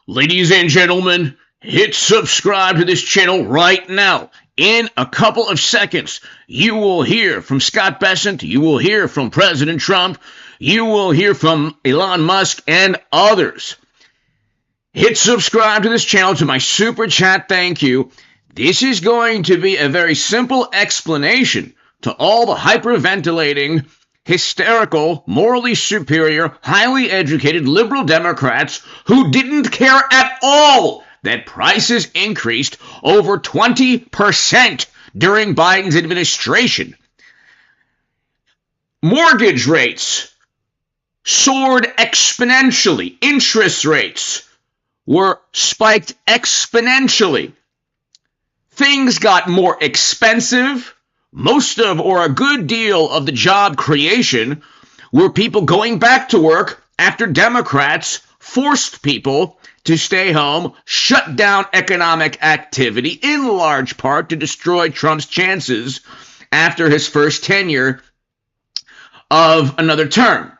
Ladies and gentlemen, hit subscribe to this channel right now. In a couple of seconds, you will hear from Scott Bessent, you will hear from President Trump, you will hear from Elon Musk and others. Hit subscribe to this channel, to my super chat, thank you. This is going to be a very simple explanation to all the hyperventilating, hysterical, morally superior, highly educated liberal Democrats who didn't care at all that prices increased over 20% during Biden's administration. Mortgage rates soared exponentially. Interest rates were spiked exponentially. Things got more expensive. Most of, or a good deal of the job creation were people going back to work after Democrats forced people to stay home, shut down economic activity, in large part to destroy Trump's chances after his first tenure of another term.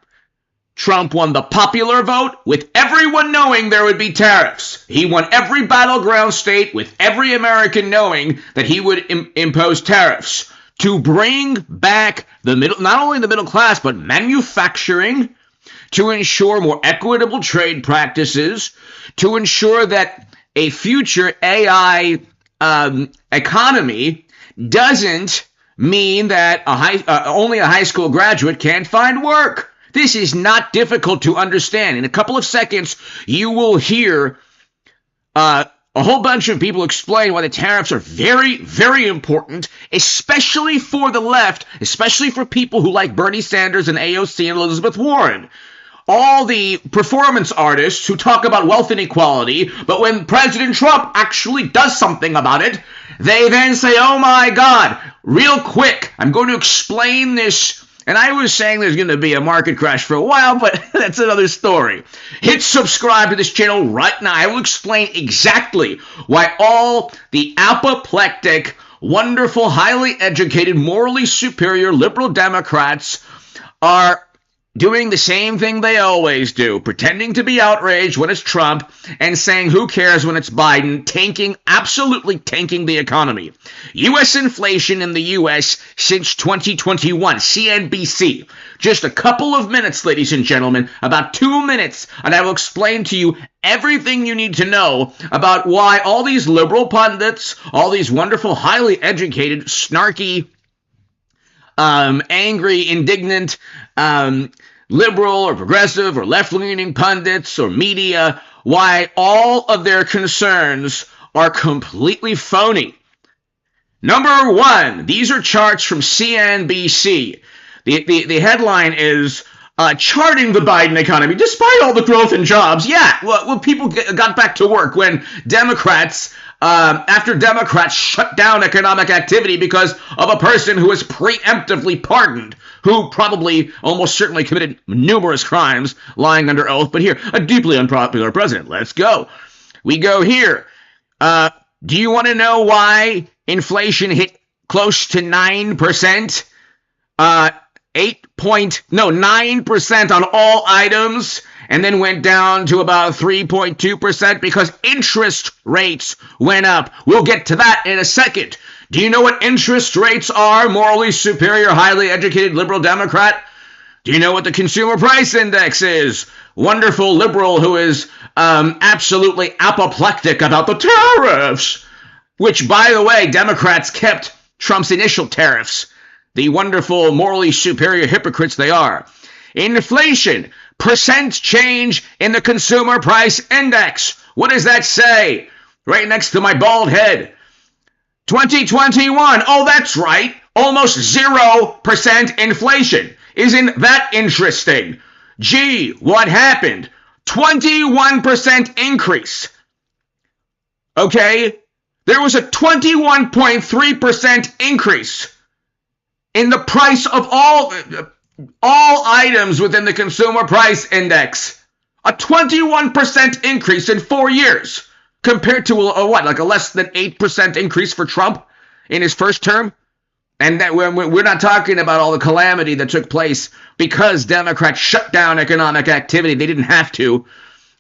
Trump won the popular vote with everyone knowing there would be tariffs. He won every battleground state with every American knowing that he would impose tariffs to bring back the middle, not only the middle class, but manufacturing, to ensure more equitable trade practices, to ensure that a future AI economy doesn't mean that only a high school graduate can't find work. This is not difficult to understand. In a couple of seconds, you will hear a whole bunch of people explain why the tariffs are very, very important, especially for the left, especially for people who like Bernie Sanders and AOC and Elizabeth Warren. All the performance artists who talk about wealth inequality, but when President Trump actually does something about it, they then say, oh my God, real quick, I'm going to explain this. And I was saying there's going to be a market crash for a while, but that's another story. Hit subscribe to this channel right now. I will explain exactly why all the apoplectic, wonderful, highly educated, morally superior liberal Democrats are doing the same thing they always do, pretending to be outraged when it's Trump and saying who cares when it's Biden, absolutely tanking the economy. U.S. inflation in the U.S. since 2021, CNBC. Just a couple of minutes, ladies and gentlemen, about 2 minutes, and I will explain to you everything you need to know about why all these liberal pundits, all these wonderful, highly educated, snarky, angry, indignant, liberal or progressive or left-leaning pundits or media, why all of their concerns are completely phony. Number one, these are charts from CNBC. The headline is, charting the Biden economy, despite all the growth in jobs. Yeah, well people got back to work when Democrats, after Democrats shut down economic activity because of a person who was preemptively pardoned, who probably almost certainly committed numerous crimes lying under oath. But here, a deeply unpopular president. Let's go. We go here. Do you want to know why inflation hit close to 9%? 9% on all items, and then went down to about 3.2% because interest rates went up. We'll get to that in a second. Do you know what interest rates are, morally superior, highly educated liberal Democrat? Do you know what the consumer price index is? Wonderful liberal who is absolutely apoplectic about the tariffs, which, by the way, Democrats kept Trump's initial tariffs. The wonderful, morally superior hypocrites they are. Inflation, percent change in the consumer price index. What does that say? Right next to my bald head. 2021. Oh, that's right. Almost 0% inflation. Isn't that interesting? Gee, what happened? 21% increase. Okay? There was a 21.3% increase in the price of all items within the consumer price index. A 21% increase in 4 years compared to a less than 8% increase for Trump in his first term. And that we're not talking about all the calamity that took place because Democrats shut down economic activity. They didn't have to.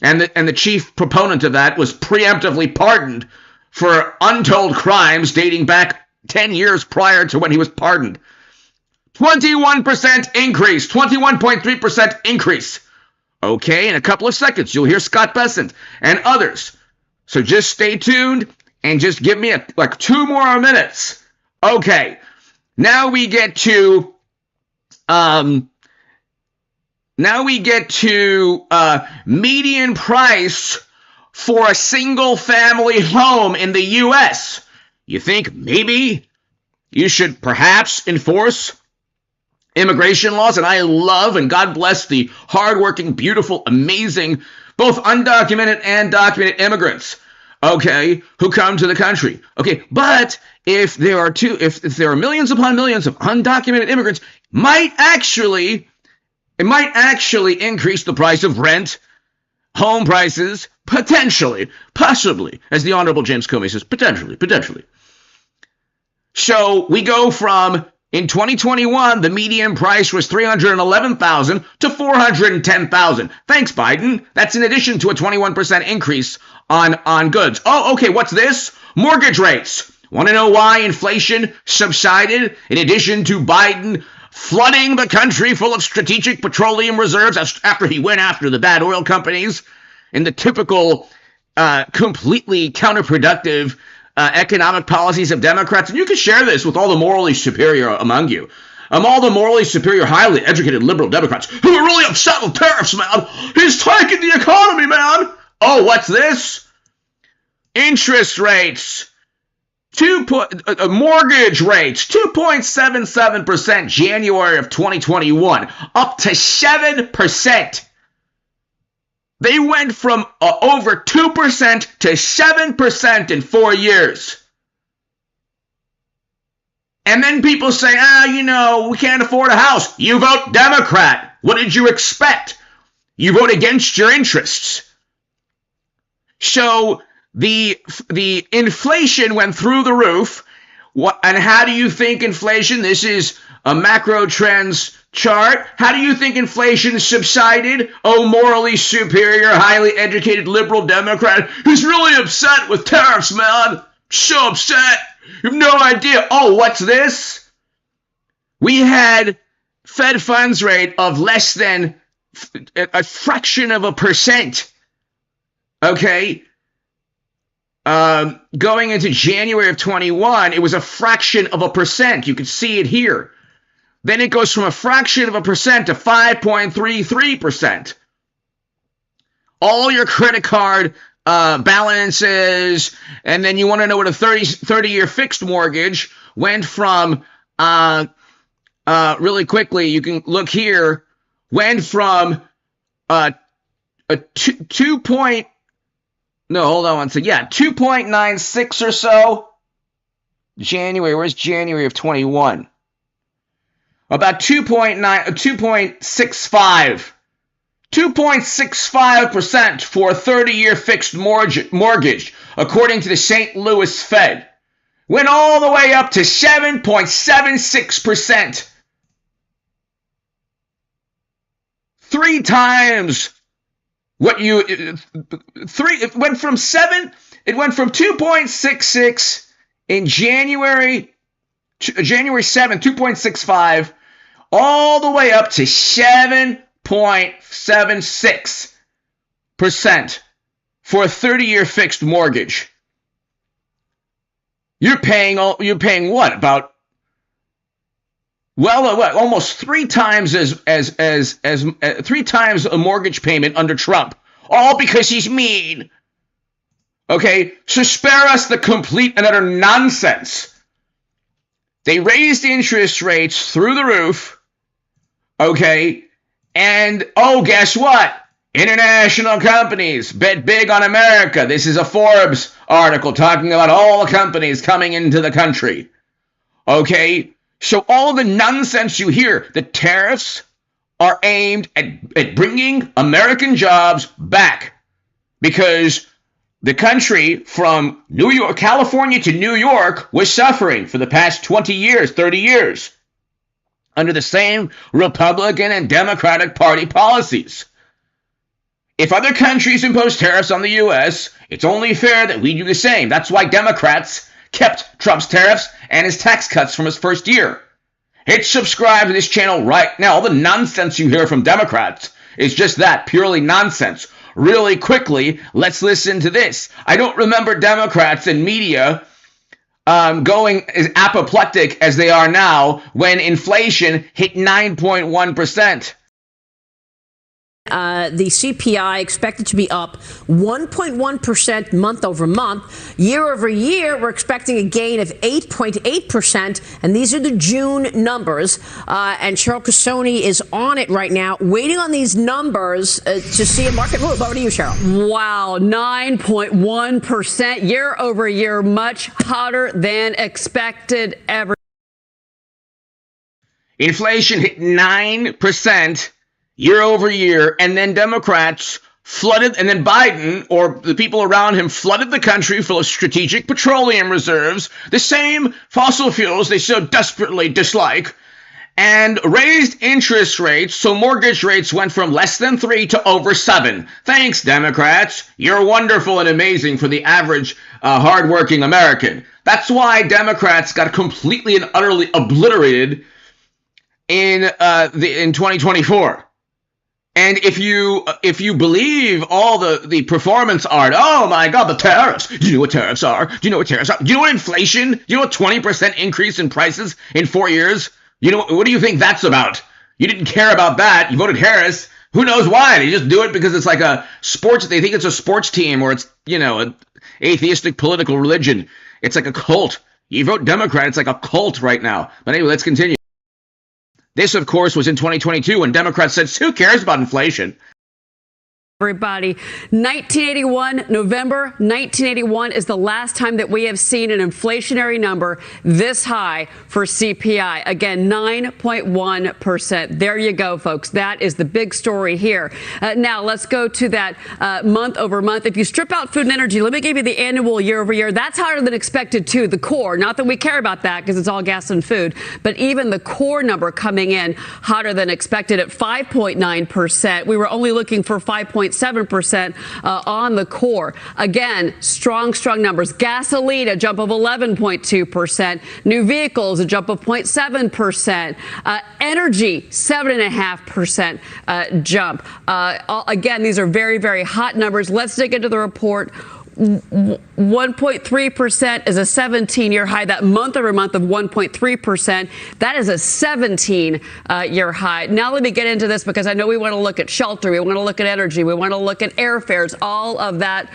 And the chief proponent of that was preemptively pardoned for untold crimes dating back 10 years prior to when he was pardoned. 21% increase, 21.3% increase. Okay, in a couple of seconds, you'll hear Scott Bessent and others. So just stay tuned and just give me like 2 more minutes. Okay, now we get to median price for a single family home in the U.S. You think maybe you should perhaps enforce immigration laws? And I love and God bless the hardworking, beautiful, amazing, both undocumented and documented immigrants, okay, who come to the country. Okay, but if there are millions upon millions of undocumented immigrants, it might actually increase the price of rent, home prices, potentially, possibly, as the Honorable James Comey says, potentially. So we go from, in 2021, the median price was $311,000 to $410,000. Thanks, Biden. That's in addition to a 21% increase on goods. Oh, okay, what's this? Mortgage rates. Want to know why inflation subsided? In addition to Biden flooding the country full of strategic petroleum reserves after he went after the bad oil companies in the typical completely counterproductive economic policies of Democrats. And you can share this with all the morally superior among you. All the morally superior, highly educated liberal Democrats who are really upset with tariffs, man. He's taking the economy, man. Oh, what's this? Interest rates. Mortgage rates, 2.77% January of 2021, up to 7%. They went from over 2% to 7% in 4 years. And then people say, we can't afford a house. You vote Democrat. What did you expect? You vote against your interests. So the inflation went through the roof. And how do you think inflation, this is a macro trends chart, how do you think inflation subsided? Oh, morally superior, highly educated liberal Democrat who's really upset with tariffs, man. So upset. You have no idea. Oh, what's this? We had Fed funds rate of less than a fraction of a percent. Okay. Going into January of 21, it was a fraction of a percent. You can see it here. Then it goes from a fraction of a percent to 5.33%. All your credit card balances, and then you want to know what a 30-year fixed mortgage went from, really quickly, you can look here, went from a 2.96 or so. Where's January of 21? About 2.65. 2.65% for a 30-year fixed mortgage, according to the St. Louis Fed. Went all the way up to 7.76%. 3 times what it went from 2.66 in January 7th, 2.65, all the way up to 7.76% for a 30-year fixed mortgage. You're paying what? About almost 3 times as 3 times a mortgage payment under Trump, all because he's mean. Okay, so spare us the complete and utter nonsense. They raised interest rates through the roof. Okay, and guess what? International companies bet big on America. This is a Forbes article talking about all the companies coming into the country. Okay, so all the nonsense you hear, the tariffs are aimed at bringing American jobs back, because the country from California to New York was suffering for the past 20 years, 30 years under the same Republican and Democratic Party policies. If other countries impose tariffs on the U.S., it's only fair that we do the same. That's why Democrats kept Trump's tariffs and his tax cuts from his first year. Hit subscribe to this channel right now. All the nonsense you hear from Democrats is just that, purely nonsense. Really quickly, let's listen to this. I don't remember Democrats and media going as apoplectic as they are now when inflation hit 9.1%. The CPI expected to be up 1.1% month over month. Year over year, we're expecting a gain of 8.8%. And these are the June numbers. And Cheryl Casoni is on it right now, waiting on these numbers to see a market move. Over to you, Cheryl. Wow, 9.1% year over year, much hotter than expected ever. Inflation hit 9%. Year over year, and then Democrats flooded, and then Biden, or the people around him, flooded the country full of strategic petroleum reserves, the same fossil fuels they so desperately dislike, and raised interest rates so mortgage rates went from less than 3 to over 7. Thanks, Democrats. You're wonderful and amazing for the average hardworking American. That's why Democrats got completely and utterly obliterated in 2024. And if you believe all the performance art, oh my God, the tariffs. Do you know what tariffs are? Do you know what tariffs are? Do you know what inflation? Do you know what 20% increase in prices in 4 years? You know, what do you think that's about? You didn't care about that. You voted Harris. Who knows why? They just do it because it's like a sports. They think it's a sports team, or it's, you know, an atheistic political religion. It's like a cult. You vote Democrat, it's like a cult right now. But anyway, let's continue. This, of course, was in 2022 when Democrats said, who cares about inflation? Everybody, 1981, November 1981 is the last time that we have seen an inflationary number this high for CPI. Again, 9.1%. There you go, folks. That is the big story here. Now, let's go to that month over month. If you strip out food and energy, let me give you the annual year over year. That's higher than expected, too, the core. Not that we care about that because it's all gas and food, but even the core number coming in hotter than expected at 5.9%. We were only looking for 5.7% on the core. Again, strong numbers. Gasoline, a jump of 11.2%. New vehicles, a jump of 0.7%. Energy, 7.5% jump. Again, these are very, very hot numbers. Let's dig into the report. 1.3% is a 17-year high. That month over month of 1.3%, that is a 17-year high. Now let me get into this because I know we want to look at shelter, we want to look at energy, we want to look at airfares. All of that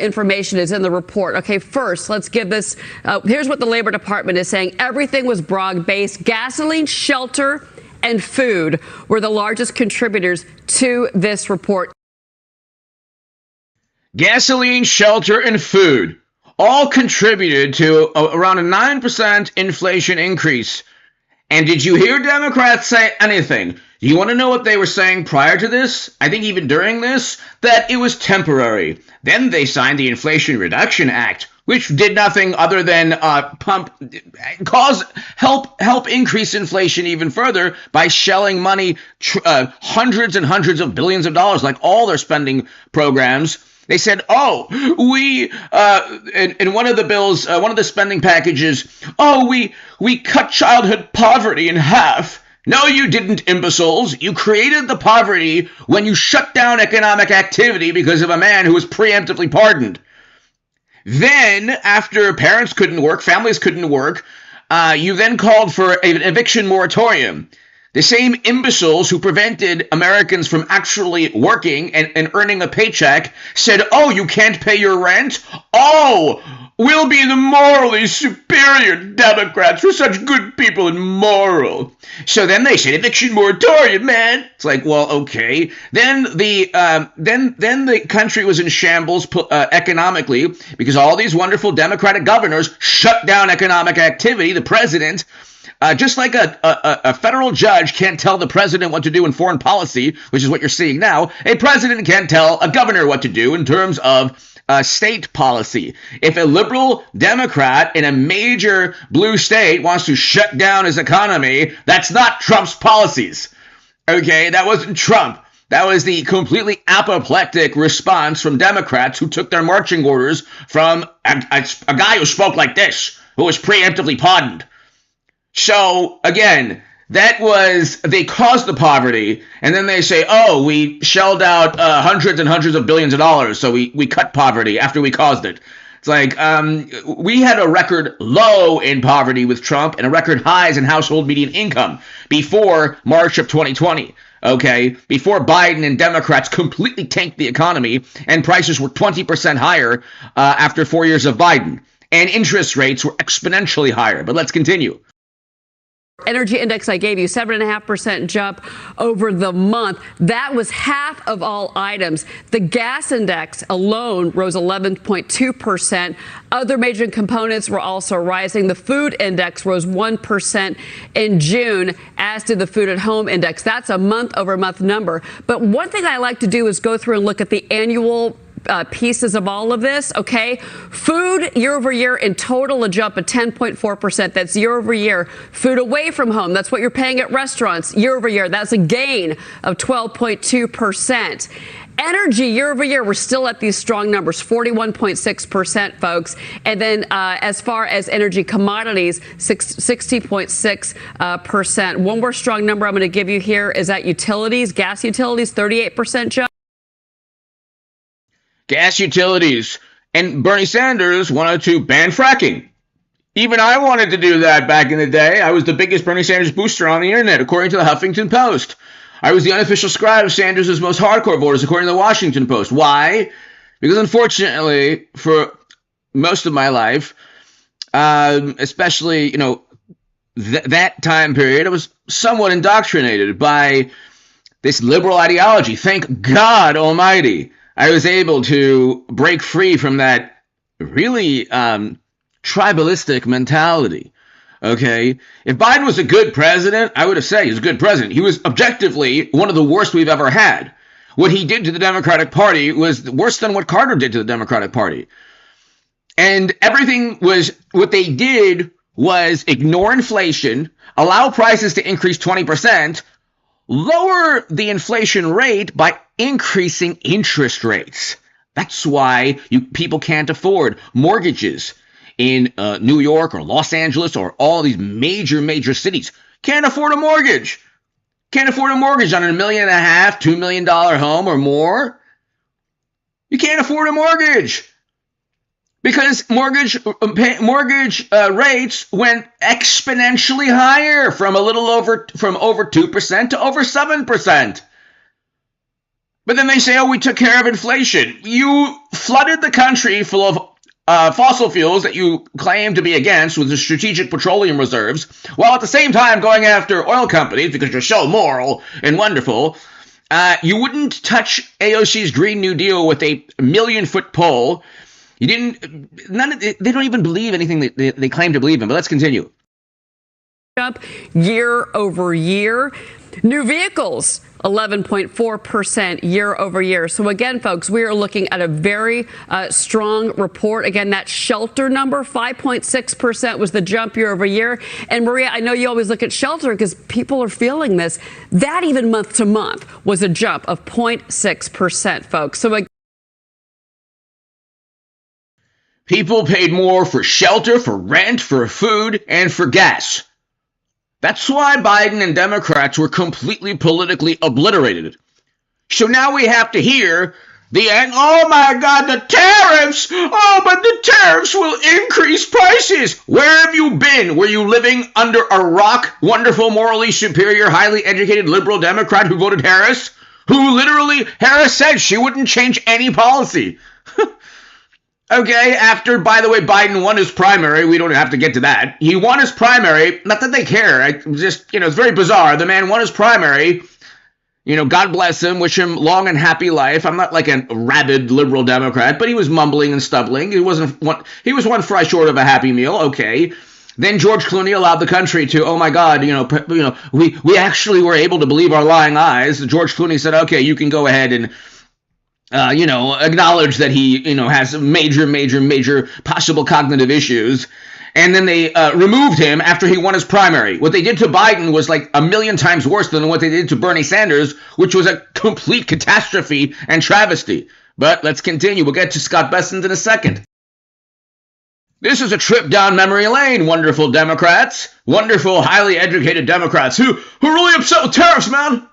information is in the report. Okay, first, let's give this. Here's what the Labor Department is saying. Everything was broad-based. Gasoline, shelter, and food were the largest contributors to this report. Gasoline, shelter, and food all contributed to around a 9% inflation increase. And did you hear Democrats say anything? Do you want to know what they were saying prior to this? I think even during this, that it was temporary. Then they signed the Inflation Reduction Act, which did nothing other than help increase inflation even further by shelling money, hundreds and hundreds of billions of dollars, like all their spending programs. They said, oh, we, in one of the bills, one of the spending packages, oh, we cut childhood poverty in half. No, you didn't, imbeciles. You created the poverty when you shut down economic activity because of a man who was preemptively pardoned. Then, after parents couldn't work, families couldn't work, you then called for an eviction moratorium. The same imbeciles who prevented Americans from actually working and earning a paycheck said, oh, you can't pay your rent? Oh, we'll be the morally superior Democrats. We're such good people and moral. So then they said eviction moratorium, man. It's like, well, okay. Then the country was in shambles economically because all these wonderful Democratic governors shut down economic activity. The president, just like a federal judge can't tell the president what to do in foreign policy, which is what you're seeing now, a president can't tell a governor what to do in terms of state policy. If a liberal Democrat in a major blue state wants to shut down his economy, that's not Trump's policies. Okay, that wasn't Trump. That was the completely apoplectic response from Democrats who took their marching orders from a guy who spoke like this, who was preemptively pardoned. So, again, they caused the poverty, and then they say, oh, we shelled out hundreds and hundreds of billions of dollars, so we cut poverty after we caused it. It's like, we had a record low in poverty with Trump and a record highs in household median income before March of 2020. Okay, before Biden and Democrats completely tanked the economy and prices were 20% higher after 4 years of Biden, and interest rates were exponentially higher. But let's continue. Energy index I gave you, 7.5% jump over the month. That was half of all items. The gas index alone rose 11.2%. Other major components were also rising. The food index rose 1% in June, as did the food at home index. That's a month-over-month number. But one thing I like to do is go through and look at the annual pieces of all of this, okay? Food year over year in total, a jump of 10.4%. That's year over year. Food away from home, that's what you're paying at restaurants year over year. That's a gain of 12.2%. Energy year over year, we're still at these strong numbers, 41.6%, folks. And then as far as energy commodities, 60.6%. One more strong number I'm going to give you here is that utilities, gas utilities, 38% jump. Gas utilities. And Bernie Sanders wanted to ban fracking. Even I wanted to do that back in the day. I was the biggest Bernie Sanders booster on the internet, according to the Huffington Post. I was the unofficial scribe of Sanders' most hardcore voters, according to the Washington Post. Why? Because unfortunately, for most of my life, especially, that time period, I was somewhat indoctrinated by this liberal ideology. Thank God Almighty, I was able to break free from that really tribalistic mentality. Okay, if Biden was a good president, I would have said he was a good president. He was objectively one of the worst we've ever had. What he did to the Democratic Party was worse than what Carter did to the Democratic Party. And what they did was ignore inflation, allow prices to increase 20%, lower the inflation rate by increasing interest rates. That's why people can't afford mortgages in New York or Los Angeles or all these major cities. Can't afford a mortgage. Can't afford a mortgage on $1.5 million, $2 million home or more. You can't afford a mortgage because mortgage rates went exponentially higher from over 2% to over 7%. But then they say, oh, we took care of inflation. You flooded the country full of fossil fuels that you claim to be against with the strategic petroleum reserves, while at the same time going after oil companies because you're so moral and wonderful. You wouldn't touch AOC's Green New Deal with a 1,000,000-foot pole. You didn't. They don't even believe anything they claim to believe in. But let's continue. Up year over year. New vehicles, 11.4% year over year. So again, folks, we are looking at a very strong report. Again, that shelter number, 5.6% was the jump year over year. And Maria, I know you always look at shelter because people are feeling this. That even month to month was a jump of 0.6%, folks. So people paid more for shelter, for rent, for food, and for gas. That's why Biden and Democrats were completely politically obliterated. So now we have to hear the end. Oh my God, the tariffs! Oh, but the tariffs will increase prices. Where have you been? Were you living under a rock? Wonderful, morally superior, highly educated liberal Democrat who voted Harris? Harris said she wouldn't change any policy. Okay, after, by the way, Biden won his primary. We don't have to get to that. He won his primary. Not that they care. It's very bizarre. The man won his primary. God bless him. Wish him long and happy life. I'm not like a rabid liberal Democrat, but he was mumbling and stumbling. He was one fry short of a happy meal. Okay. Then George Clooney allowed the country to, oh my God, we actually were able to believe our lying eyes. George Clooney said, okay, you can go ahead and acknowledge that he, has major possible cognitive issues. and then they removed him after he won his primary. What they did to Biden was like a million times worse than what they did to Bernie Sanders, which was a complete catastrophe and travesty. But let's continue. We'll get to Scott Bessent in a second. This is a trip down memory lane, wonderful Democrats. Wonderful, highly educated Democrats who are really upset with tariffs, man.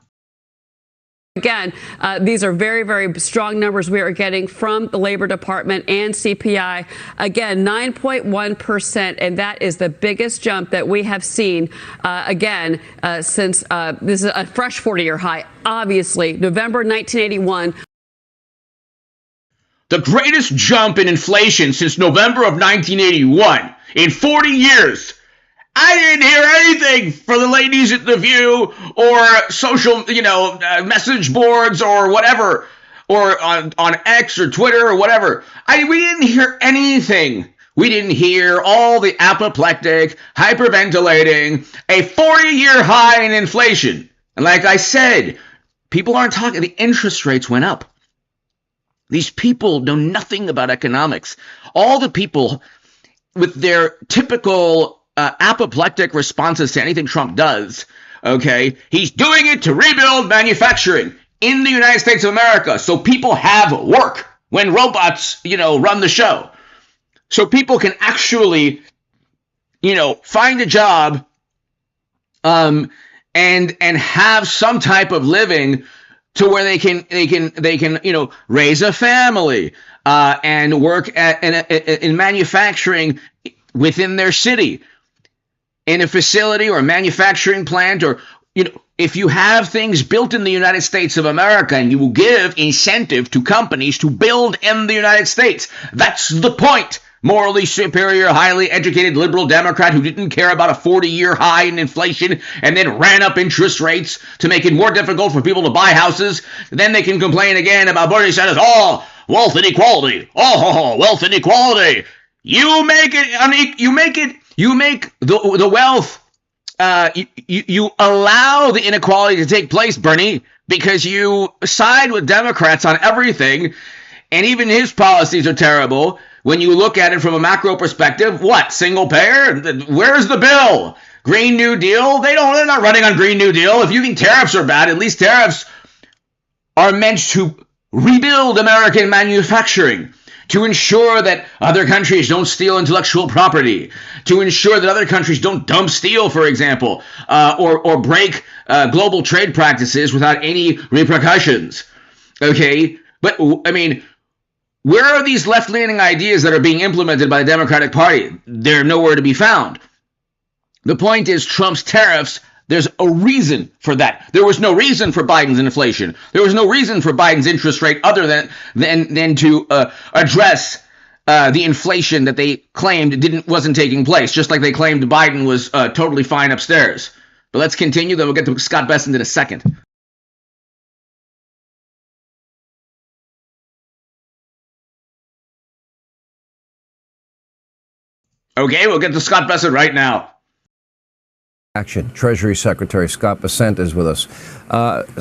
Again, these are very, very strong numbers we are getting from the Labor Department and CPI. Again, 9.1%, and that is the biggest jump that we have seen, since this is a fresh 40-year high. Obviously, November 1981. The greatest jump in inflation since November of 1981 in 40 years. I didn't hear anything from the ladies at The View or social, message boards or whatever, or on X or Twitter or whatever. We didn't hear anything. We didn't hear all the apoplectic, hyperventilating, a 40-year high in inflation. And like I said, people aren't talking. The interest rates went up. These people know nothing about economics. All the people with their typical apoplectic responses to anything Trump does, okay, he's doing it to rebuild manufacturing in the United States of America so people have work when robots, run the show. So people can actually, find a job and have some type of living to where they can raise a family and work in manufacturing within their city, in a facility or a manufacturing plant, or if you have things built in the United States of America and you will give incentive to companies to build in the United States. That's the point. Morally superior, highly educated liberal Democrat who didn't care about a 40-year high in inflation and then ran up interest rates to make it more difficult for people to buy houses. Then they can complain again about Bernie Sanders. Oh, wealth inequality. Oh, wealth inequality. You make the wealth. You allow the inequality to take place, Bernie, because you side with Democrats on everything, and even his policies are terrible. When you look at it from a macro perspective, what? Single payer? Where's the bill? Green New Deal? They're not running on Green New Deal. If you think tariffs are bad, at least tariffs are meant to rebuild American manufacturing, to ensure that other countries don't steal intellectual property, to ensure that other countries don't dump steel, for example, or break global trade practices without any repercussions. Okay? But, where are these left-leaning ideas that are being implemented by the Democratic Party? They're nowhere to be found. The point is Trump's tariffs, there's a reason for that. There was no reason for Biden's inflation. There was no reason for Biden's interest rate other than to address the inflation that they claimed wasn't taking place, just like they claimed Biden was totally fine upstairs. But let's continue, then we'll get to Scott Bessent in a second. Okay, we'll get to Scott Bessent right now. Action. Treasury Secretary Scott Bessent is with us.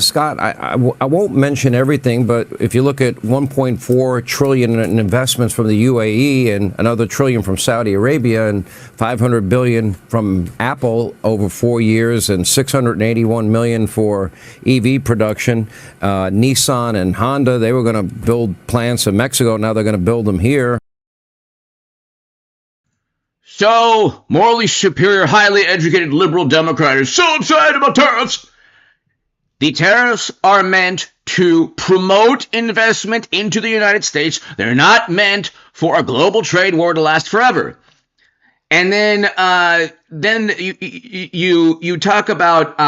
Scott, I won't mention everything, but if you look at $1.4 trillion in investments from the UAE and another trillion from Saudi Arabia and $500 billion from Apple over 4 years and $681 million for EV production, Nissan and Honda, they were going to build plants in Mexico. Now they're going to build them here. So, morally superior, highly educated liberal Democrat is so upset about tariffs. The tariffs are meant to promote investment into the United States. They're not meant for a global trade war to last forever. And then you talk about,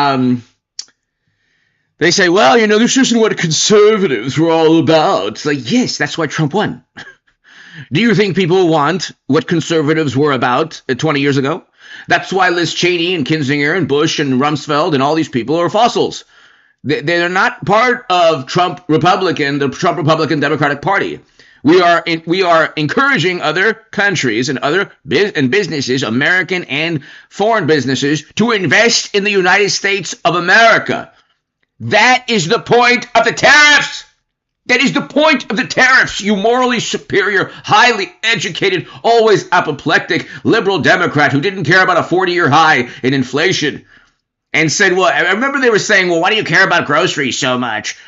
they say, well, this isn't what conservatives were all about. It's like, yes, that's why Trump won. Do you think people want what conservatives were about 20 years ago? That's why Liz Cheney and Kinzinger and Bush and Rumsfeld and all these people are fossils. They're not part of the Trump Republican Democratic Party. We are encouraging other countries and businesses, American and foreign businesses, to invest in the United States of America. That is the point of the tariffs. That is the point of the tariffs, you morally superior, highly educated, always apoplectic liberal Democrat who didn't care about a 40-year high in inflation and said, well, I remember they were saying, well, why do you care about groceries so much?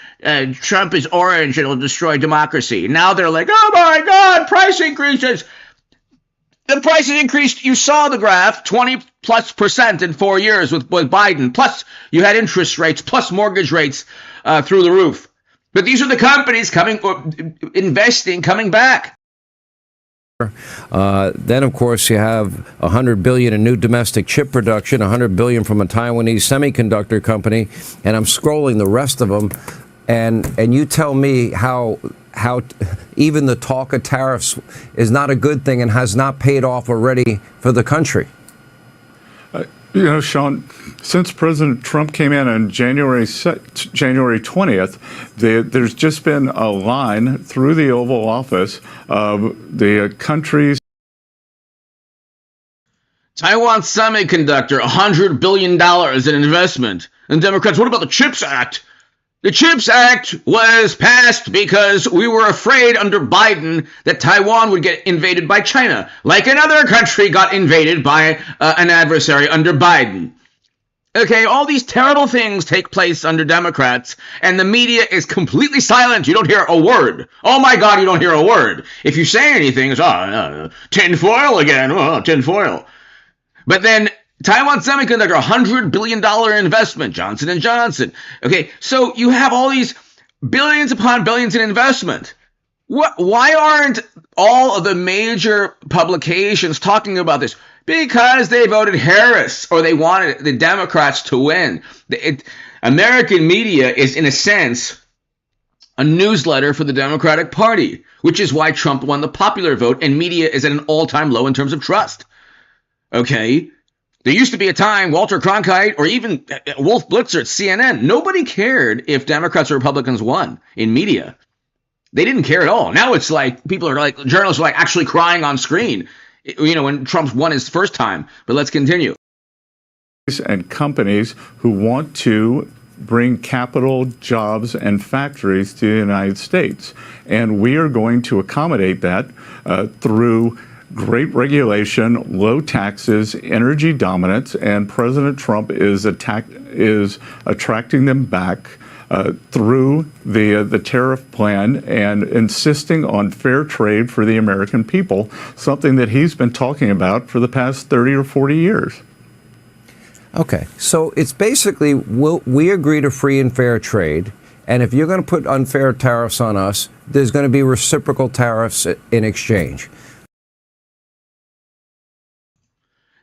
Trump is orange, it'll destroy democracy. Now they're like, oh my God, price increases. The prices increased, you saw the graph, 20+% in 4 years with Biden. Plus, you had interest rates, plus mortgage rates through the roof. But these are the companies investing, coming back. Then, of course, you have $100 billion in new domestic chip production, $100 billion from a Taiwanese semiconductor company, and I'm scrolling the rest of them. And you tell me how even the talk of tariffs is not a good thing and has not paid off already for the country. Sean, since President Trump came in on January 20th, there's just been a line through the Oval Office of the countries. Taiwan Semiconductor, $100 billion in investment. And Democrats, what about the CHIPS Act? The CHIPS Act was passed because we were afraid under Biden that Taiwan would get invaded by China, like another country got invaded by an adversary under Biden. Okay, all these terrible things take place under Democrats, and the media is completely silent. You don't hear a word. Oh my God, you don't hear a word. If you say anything, it's, tinfoil again, tinfoil. But then Taiwan Semiconductor, $100 billion investment, Johnson & Johnson. Okay, so you have all these billions upon billions in investment. Why aren't all of the major publications talking about this? Because they voted Harris, or they wanted the Democrats to win. American media is, in a sense, a newsletter for the Democratic Party, which is why Trump won the popular vote, and media is at an all-time low in terms of trust. Okay? There used to be a time, Walter Cronkite or even Wolf Blitzer at CNN, nobody cared if Democrats or Republicans won in media. They didn't care at all. Now it's like people are like, journalists are like actually crying on screen, when Trump won his first time. But let's continue. And companies who want to bring capital, jobs, and factories to the United States. And we are going to accommodate that through great regulation, low taxes, energy dominance, and President Trump is attracting them back through the tariff plan and insisting on fair trade for the American people, something that he's been talking about for the past 30 or 40 years. Okay, so it's basically, we agree to free and fair trade, and if you're going to put unfair tariffs on us, there's going to be reciprocal tariffs in exchange.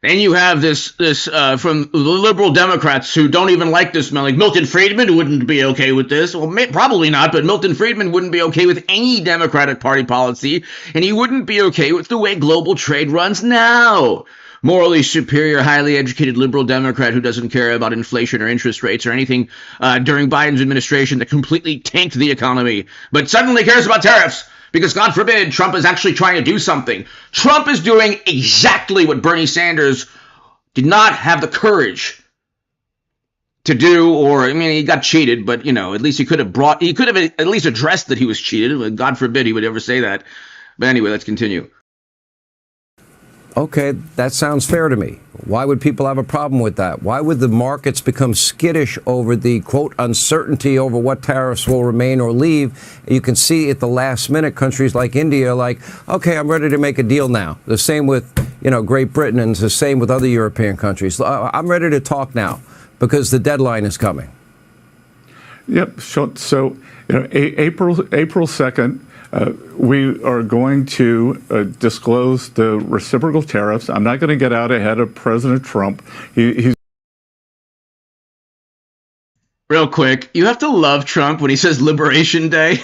And you have this from the liberal Democrats who don't even like this man, like Milton Friedman wouldn't be okay with this. Well, probably not, but Milton Friedman wouldn't be okay with any Democratic Party policy, and he wouldn't be okay with the way global trade runs now. Morally superior, highly educated liberal Democrat who doesn't care about inflation or interest rates or anything during Biden's administration that completely tanked the economy, but suddenly cares about tariffs. Because, God forbid, Trump is actually trying to do something. Trump is doing exactly what Bernie Sanders did not have the courage to do, or, I mean, he got cheated, but, at least he could have at least addressed that he was cheated. God forbid he would ever say that. But anyway, let's continue. Okay, that sounds fair to me. Why would people have a problem with that? Why would the markets become skittish over the, quote, uncertainty over what tariffs will remain or leave? You can see at the last minute, countries like India, like, okay, I'm ready to make a deal now. The same with, Great Britain, and the same with other European countries. I'm ready to talk now because the deadline is coming. Yep. So April 2nd, we are going to disclose the reciprocal tariffs. I'm not going to get out ahead of President Trump. He's Real quick, you have to love Trump when he says Liberation Day,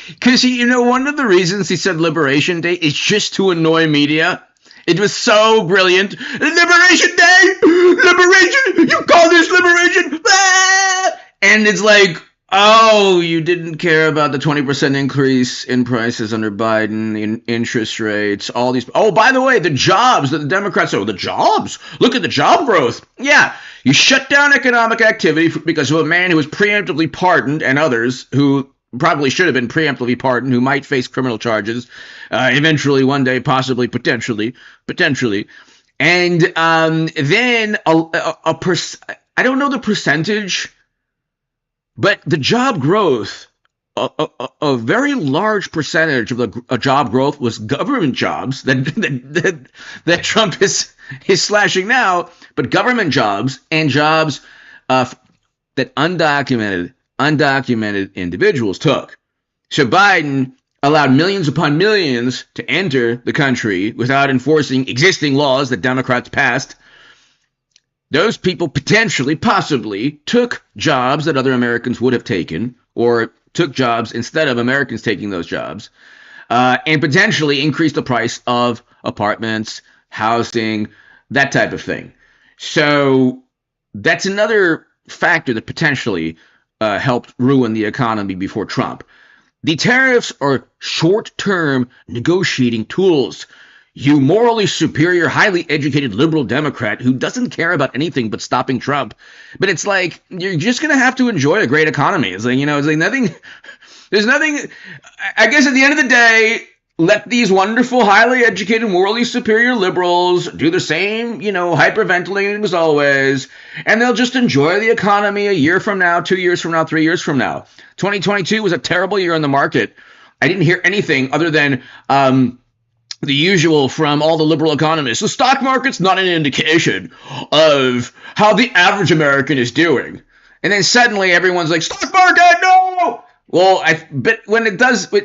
because one of the reasons he said Liberation Day is just to annoy media. It was so brilliant. Liberation Day, liberation. You call this liberation? Ah! And it's like, oh, you didn't care about the 20% increase in prices under Biden, in interest rates, all these. Oh, by the way, the jobs that the Democrats say, the jobs. Look at the job growth. Yeah, you shut down economic activity because of a man who was preemptively pardoned and others who probably should have been preemptively pardoned, who might face criminal charges eventually, one day, possibly, potentially. And then I don't know the percentage, but the job growth, a very large percentage of the job growth was government jobs that Trump is slashing now, but government jobs and jobs that undocumented individuals took. So Biden allowed millions upon millions to enter the country without enforcing existing laws that Democrats passed. Those people potentially, possibly, took jobs that other Americans would have taken, or took jobs instead of Americans taking those jobs, and potentially increased the price of apartments, housing, that type of thing. So that's another factor that potentially helped ruin the economy before Trump. The tariffs are short-term negotiating tools. You morally superior, highly educated liberal Democrat who doesn't care about anything but stopping Trump. But it's like, you're just going to have to enjoy a great economy. It's like, it's like nothing, there's nothing, I guess at the end of the day, let these wonderful, highly educated, morally superior liberals do the same, hyperventilating as always, and they'll just enjoy the economy a year from now, 2 years from now, 3 years from now. 2022 was a terrible year in the market. I didn't hear anything other than the usual from all the liberal economists. The stock market's not an indication of how the average American is doing. And then suddenly everyone's like, stock market, no! Well, but when it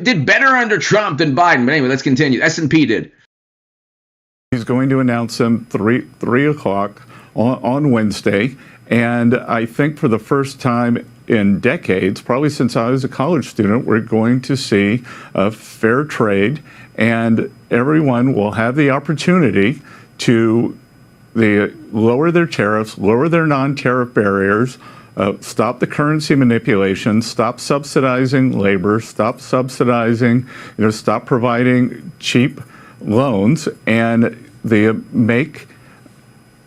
did better under Trump than Biden. But anyway, let's continue. S&P did. He's going to announce them 3 o'clock on Wednesday. And I think for the first time in decades, probably since I was a college student, we're going to see a fair trade, and everyone will have the opportunity to lower their tariffs, lower their non-tariff barriers, stop the currency manipulation, stop subsidizing labor, stop subsidizing, stop providing cheap loans, and they make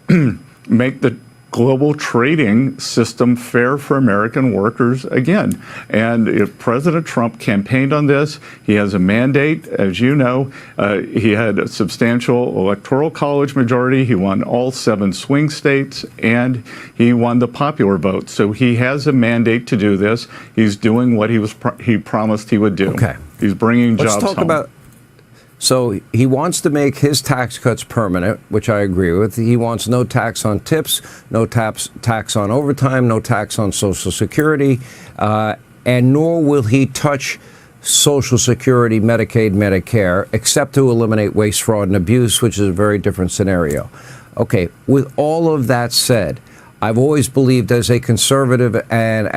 the global trading system fair for American workers again. And if President Trump campaigned on this, he has a mandate, as you know. He had a substantial electoral college majority. He won all 7 swing states, and he won the popular vote. So he has a mandate to do this. He's doing what he promised he would do. Okay. He's bringing jobs home. So he wants to make his tax cuts permanent, which I agree with. He wants no tax on tips, no tax on overtime, no tax on Social Security, and nor will he touch Social Security, Medicaid, Medicare, except to eliminate waste, fraud, and abuse, which is a very different scenario. Okay, with all of that said, I've always believed as a conservative and...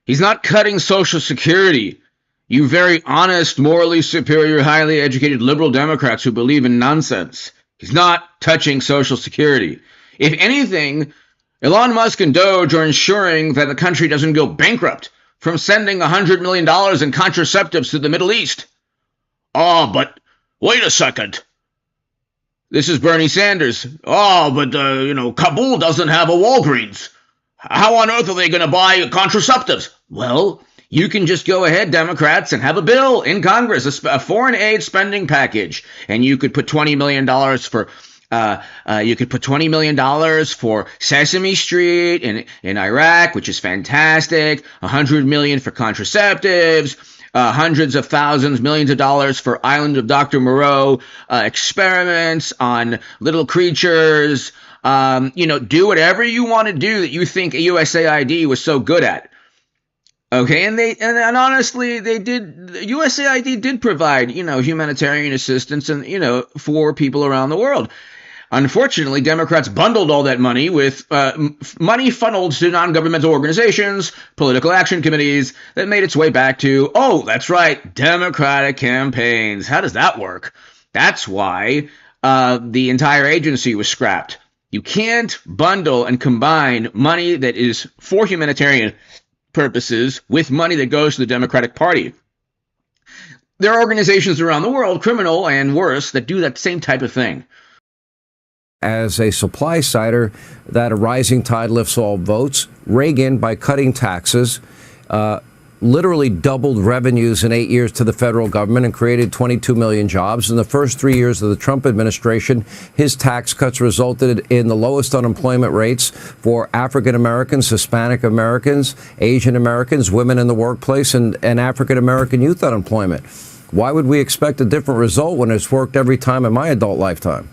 He's not cutting Social Security. You very honest, morally superior, highly educated liberal Democrats who believe in nonsense. He's not touching Social Security. If anything, Elon Musk and Doge are ensuring that the country doesn't go bankrupt from sending $100 million in contraceptives to the Middle East. Oh, but wait a second. This is Bernie Sanders. Oh, but, Kabul doesn't have a Walgreens. How on earth are they going to buy contraceptives? Well, you can just go ahead, Democrats, and have a bill in Congress, a foreign aid spending package, and you could put $20 million for Sesame Street in Iraq, which is fantastic. $100 million for contraceptives. Hundreds of thousands, millions of dollars for Island of Dr. Moreau experiments on little creatures. Do whatever you want to do that you think USAID was so good at. Okay, and honestly, USAID did provide, humanitarian assistance and, for people around the world. Unfortunately, Democrats bundled all that money with money funneled to non-governmental organizations, political action committees, that made its way back to, oh, that's right, Democratic campaigns. How does that work? That's why the entire agency was scrapped. You can't bundle and combine money that is for humanitarian purposes with money that goes to the Democratic Party. There are organizations around the world, criminal and worse, that do that same type of thing. As a supply sider, that a rising tide lifts all boats. Reagan, by cutting taxes literally doubled revenues in 8 years to the federal government and created 22 million jobs. In the first 3 years of the Trump administration, his tax cuts resulted in the lowest unemployment rates for African Americans, Hispanic Americans, Asian Americans, women in the workplace, and African American youth unemployment. Why would we expect a different result when it's worked every time in my adult lifetime?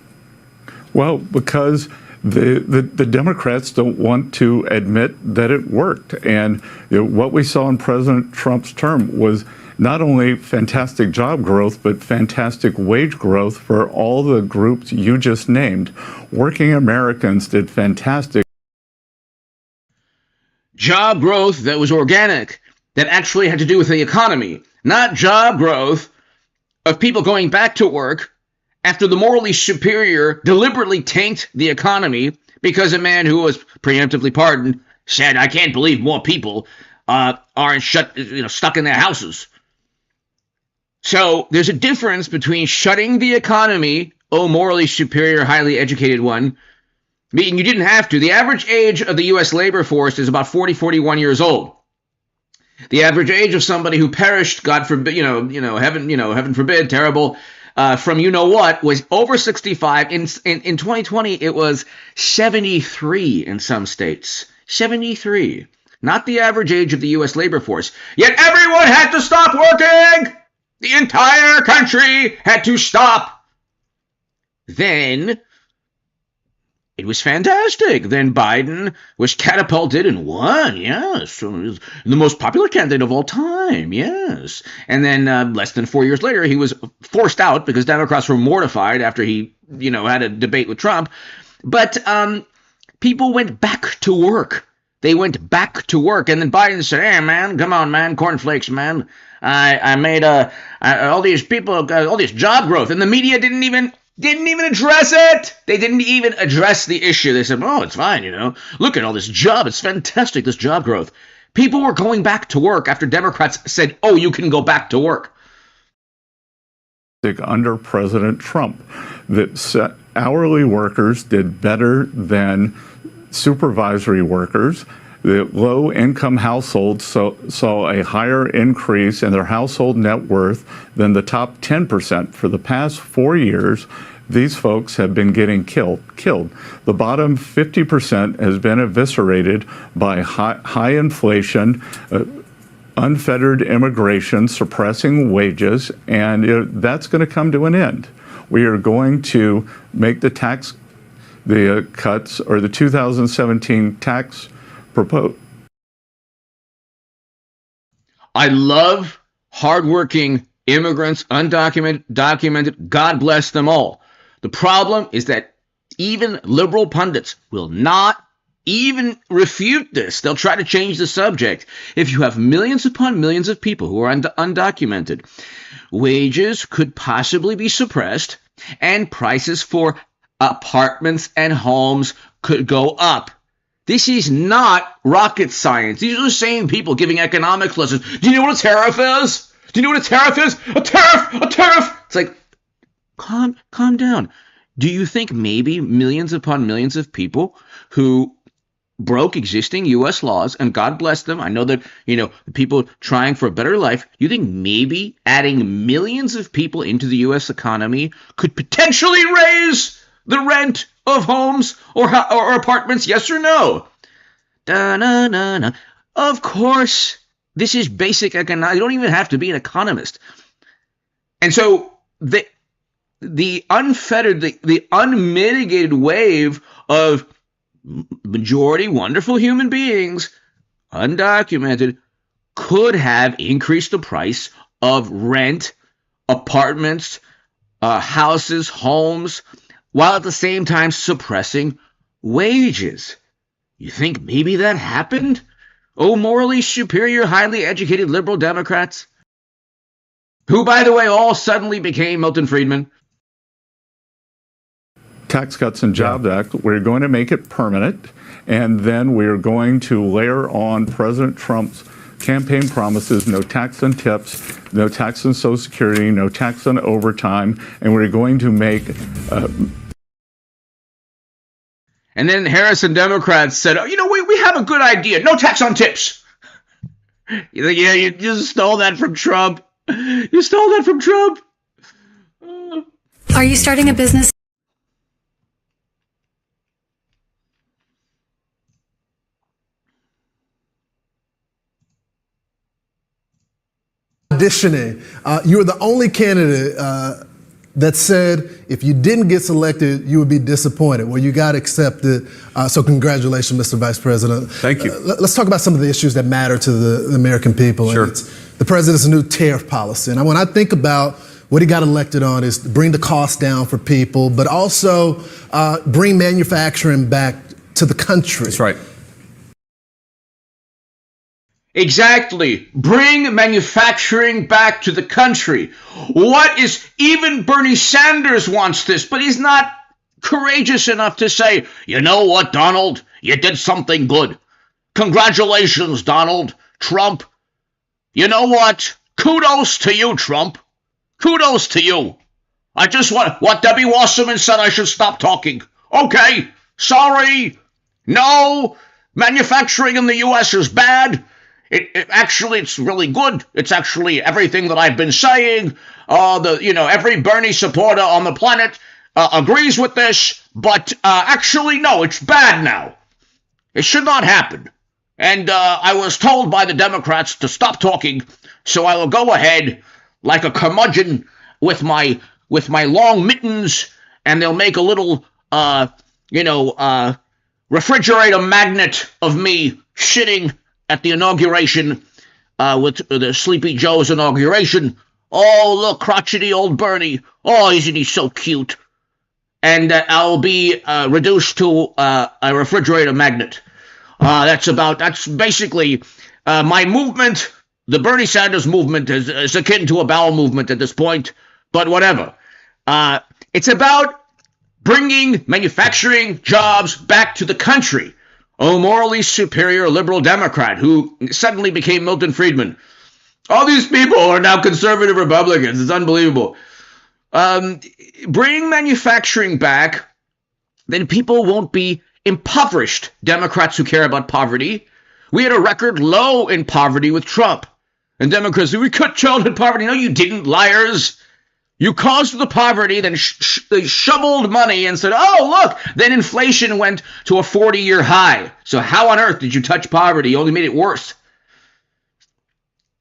Well, because the Democrats don't want to admit that it worked. And what we saw in President Trump's term was not only fantastic job growth, but fantastic wage growth for all the groups you just named. Working Americans did fantastic. Job growth that was organic, that actually had to do with the economy, not job growth of people going back to work after the morally superior deliberately tanked the economy because a man who was preemptively pardoned said, "I can't believe more people aren't stuck in their houses." So there's a difference between shutting the economy, oh, morally superior, highly educated one, meaning you didn't have to. The average age of the U.S. labor force is about 41 years old. The average age of somebody who perished, God forbid, heaven forbid, terrible, from what was over 65. In 2020, it was 73 in some states. 73. Not the average age of the U.S. labor force. Yet everyone had to stop working! The entire country had to stop. Then it was fantastic. Then Biden was catapulted and won, yes. So he was the most popular candidate of all time, yes. And then less than 4 years later, he was forced out because Democrats were mortified after he, had a debate with Trump. But people went back to work. They went back to work. And then Biden said, "Hey, man, come on, man, cornflakes, man. I made all these people, all this job growth." And the media didn't even address it. They didn't even address the issue. They said, "Oh, it's fine, Look at all this job. It's fantastic, this job growth." People were going back to work after Democrats said, "Oh, you can go back to work." Under President Trump, that hourly workers did better than supervisory workers. The low-income households saw a higher increase in their household net worth than the top 10%. For the past 4 years, these folks have been getting killed. The bottom 50% has been eviscerated by high inflation, unfettered immigration, suppressing wages, and that's going to come to an end. We are going to make the cuts, or the 2017 tax proposed. I love hardworking immigrants, undocumented, documented. God bless them all. The problem is that even liberal pundits will not even refute this. They'll try to change the subject. If you have millions upon millions of people who are undocumented, wages could possibly be suppressed and prices for apartments and homes could go up. This is not rocket science. These are the same people giving economics lessons. Do you know what a tariff is? Do you know what a tariff is? A tariff! It's like, calm down. Do you think maybe millions upon millions of people who broke existing U.S. laws, and God bless them, I know that, the people trying for a better life, you think maybe adding millions of people into the U.S. economy could potentially raise the rent of homes or apartments, yes or no? Da-na-na-na. Of course, this is basic economics. You don't even have to be an economist. And so the unfettered, the unmitigated wave of majority wonderful human beings, undocumented, could have increased the price of rent, apartments, houses, homes, while at the same time suppressing wages. You think maybe that happened? Oh, morally superior, highly educated liberal Democrats, who, by the way, all suddenly became Milton Friedman. Tax Cuts and Jobs Act, we're going to make it permanent, and then we're going to layer on President Trump's campaign promises: no tax on tips, no tax on Social Security, no tax on overtime, and we're going to make... And then Harris and Democrats said, we have a good idea. No tax on tips. Yeah, you just stole that from Trump. You stole that from Trump. Are you starting a business? Auditioning. You were the only candidate that said if you didn't get selected, you would be disappointed. Well, you got accepted. So congratulations, Mr. Vice President. Thank you. Let's talk about some of the issues that matter to the American people. Sure. And it's the president's new tariff policy. And when I think about what he got elected on is to bring the cost down for people, but also bring manufacturing back to the country. That's right. Exactly. Bring manufacturing back to the country. What is, even Bernie Sanders wants this, but he's not courageous enough to say, you know what, Donald, you did something good. Congratulations, Donald Trump. You know what? Kudos to you, Trump. Kudos to you. I just want, what Debbie Wasserman said, I should stop talking. Okay, sorry. No, manufacturing in the U.S. is bad. Actually, it's really good. It's actually everything that I've been saying. Every Bernie supporter on the planet agrees with this. But actually, no, it's bad now. It should not happen. And I was told by the Democrats to stop talking. So I will go ahead like a curmudgeon with my long mittens, and they'll make a little, refrigerator magnet of me sitting at the inauguration, with the Sleepy Joe's inauguration. Oh, look, crotchety old Bernie. Oh, isn't he so cute? And I'll be reduced to a refrigerator magnet. That's basically my movement. The Bernie Sanders movement is akin to a bowel movement at this point, but whatever. It's about bringing manufacturing jobs back to the country. A morally superior liberal Democrat who suddenly became Milton Friedman. All these people are now conservative Republicans. It's unbelievable. Bring manufacturing back, then people won't be impoverished. Democrats who care about poverty. We had a record low in poverty with Trump. And Democrats say, we cut childhood poverty. No, you didn't, liars. You caused the poverty, then they shoveled money and said, oh, look, then inflation went to a 40-year high. So how on earth did you touch poverty? You only made it worse.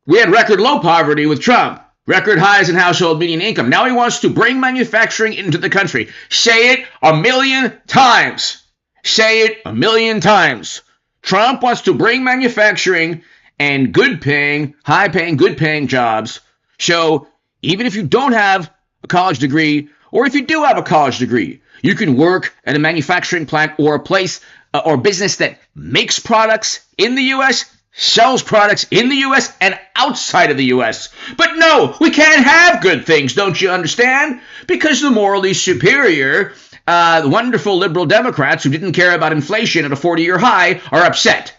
We had record low poverty with Trump, record highs in household median income. Now he wants to bring manufacturing into the country. Say it a million times. Say it a million times. Trump wants to bring manufacturing and good-paying, high-paying, good-paying jobs. So even if you don't have a college degree, or if you do have a college degree, you can work at a manufacturing plant or a place or business that makes products in the U.S., sells products in the U.S. and outside of the U.S. But no, we can't have good things, don't you understand? Because the morally superior, wonderful liberal Democrats who didn't care about inflation at a 40-year high are upset.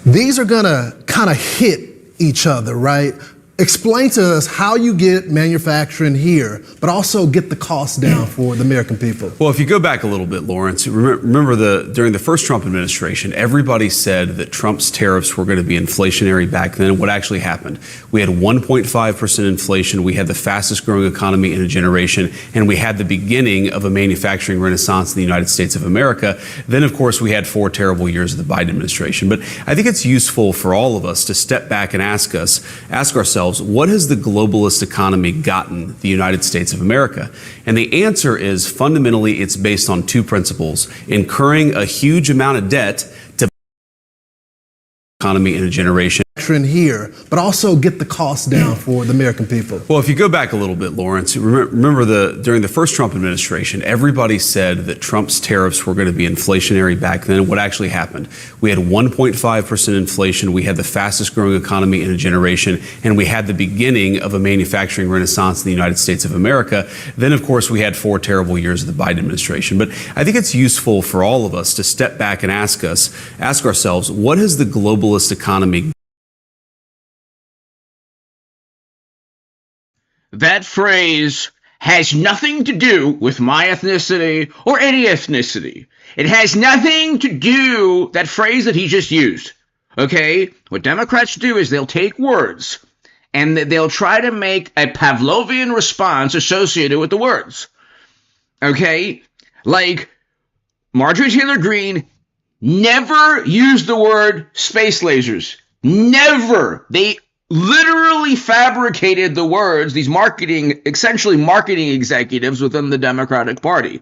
These are going to kind of hit each other, right? Explain to us how you get manufacturing here, but also get the cost down for the American people. Well, if you go back a little bit, Lawrence, remember during the first Trump administration, everybody said that Trump's tariffs were going to be inflationary back then. What actually happened? We had 1.5% inflation. We had the fastest growing economy in a generation, and we had the beginning of a manufacturing renaissance in the United States of America. Then, of course, we had 4 terrible years of the Biden administration. But I think it's useful for all of us to step back and ask ourselves, what has the globalist economy gotten the United States of America? And the answer is fundamentally it's based on 2 principles: incurring a huge amount of debt to economy in a generation. Here, but also get the cost down for the American people. Well, if you go back a little bit, Lawrence, remember during the first Trump administration, everybody said that Trump's tariffs were going to be inflationary back then. What actually happened? We had 1.5% inflation. We had the fastest growing economy in a generation, and we had the beginning of a manufacturing renaissance in the United States of America. Then, of course, we had 4 terrible years of the Biden administration. But I think it's useful for all of us to step back and ask ourselves, what has the globalist economy? That phrase has nothing to do with my ethnicity or any ethnicity. It has nothing to do, that phrase that he just used, Okay? What Democrats do is they'll take words and they'll try to make a Pavlovian response associated with the words. Okay? Like, Marjorie Taylor Greene never used the word space lasers. Never. They literally fabricated the words, these essentially marketing executives within the Democratic Party.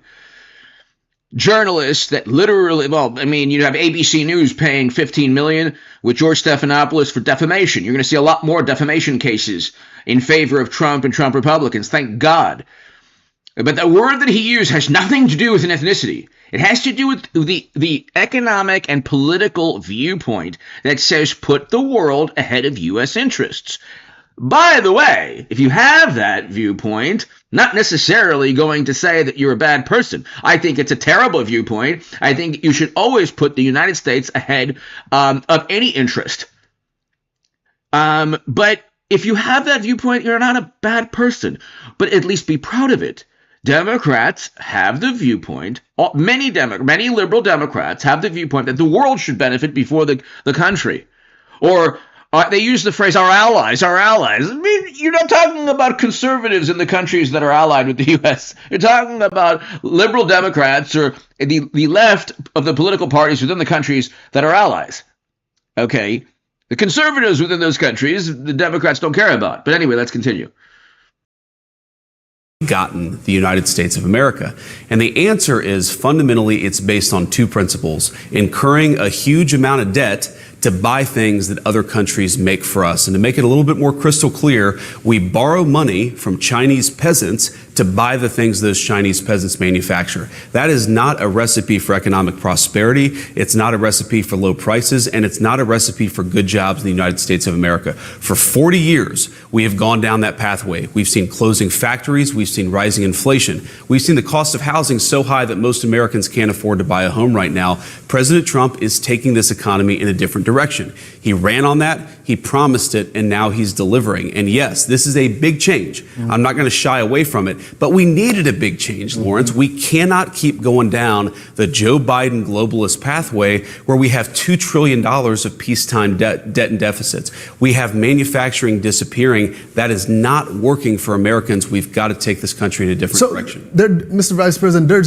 Journalists that literally, you have ABC News paying $15 million with George Stephanopoulos for defamation. You're going to see a lot more defamation cases in favor of Trump and Trump Republicans. Thank God. But the word that he used has nothing to do with an ethnicity. It has to do with the economic and political viewpoint that says put the world ahead of U.S. interests. By the way, if you have that viewpoint, not necessarily going to say that you're a bad person. I think it's a terrible viewpoint. I think you should always put the United States ahead of any interest. But if you have that viewpoint, you're not a bad person. But at least be proud of it. Democrats have the viewpoint, many liberal Democrats have the viewpoint that the world should benefit before the country. Or they use the phrase, our allies. I mean, you're not talking about conservatives in the countries that are allied with the U.S. You're talking about liberal Democrats or the left of the political parties within the countries that are allies. Okay? The conservatives within those countries, the Democrats don't care about. But anyway, let's continue. Gotten the United States of America? And the answer is fundamentally it's based on two principles: incurring a huge amount of debt to buy things that other countries make for us. And to make it a little bit more crystal clear, we borrow money from Chinese peasants to buy the things those Chinese peasants manufacture. That is not a recipe for economic prosperity. It's not a recipe for low prices, and it's not a recipe for good jobs in the United States of America. For 40 years, we have gone down that pathway. We've seen closing factories. We've seen rising inflation. We've seen the cost of housing so high that most Americans can't afford to buy a home right now. President Trump is taking this economy in a different direction. He ran on that, he promised it, and now he's delivering. And yes, this is a big change. I'm not going to shy away from it, but we needed a big change, Lawrence. We cannot keep going down the Joe Biden globalist pathway where we have $2 trillion of peacetime debt and deficits. We have manufacturing disappearing. That is not working for Americans. We've got to take this country in a different direction. Mr. Vice President, there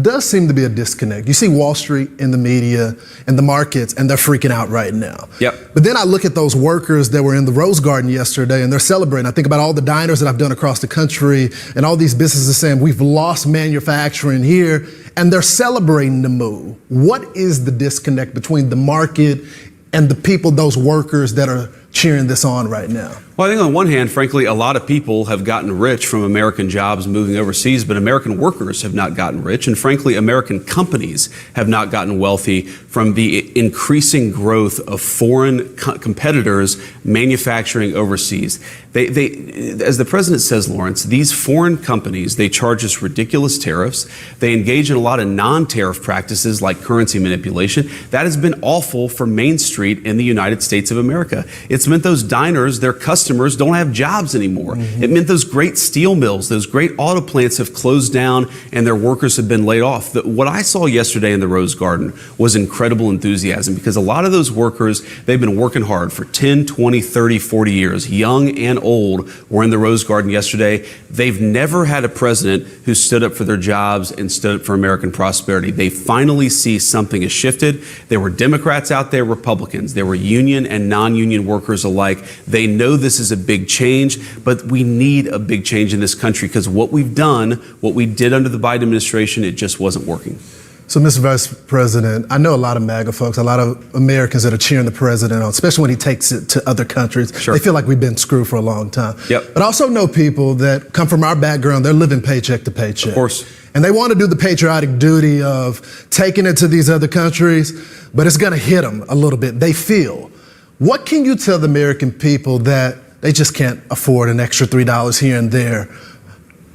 does seem to be a disconnect. You see Wall Street in the media and the markets, and they're freaking out right now. Yep. But then I look at those workers that were in the Rose Garden yesterday, and they're celebrating. I think about all the diners that I've done across the country, and all these businesses saying we've lost manufacturing here, and they're celebrating the move. What is the disconnect between the market and the people, those workers that are cheering this on right now? Well, I think on one hand, frankly, a lot of people have gotten rich from American jobs moving overseas, but American workers have not gotten rich. And frankly, American companies have not gotten wealthy from the increasing growth of foreign competitors manufacturing overseas. They, as the president says, Lawrence, these foreign companies, they charge us ridiculous tariffs. They engage in a lot of non-tariff practices like currency manipulation. That has been awful for Main Street in the United States of America. It's meant those diners, their customers don't have jobs anymore. It meant those great steel mills, those great auto plants have closed down and their workers have been laid off. What I saw yesterday in the Rose Garden was incredible enthusiasm, because a lot of those workers, they've been working hard for 10, 20, 30, 40 years, young and old, were in the Rose Garden yesterday. They've never had a president who stood up for their jobs and stood up for American prosperity. They finally see something has shifted. There were Democrats out there, Republicans. There were union and non-union workers alike. They know this is a big change, but we need a big change in this country, because what we've done, what we did under the Biden administration, it just wasn't working. So, Mr. Vice President, I know a lot of MAGA folks, a lot of Americans that are cheering the president on, especially when he takes it to other countries. Sure. They feel like we've been screwed for a long time. Yep. But I also know people that come from our background, they're living paycheck to paycheck. Of course. And they want to do the patriotic duty of taking it to these other countries, but it's going to hit them a little bit. They feel. What can you tell the American people that they just can't afford an extra $3 here and there?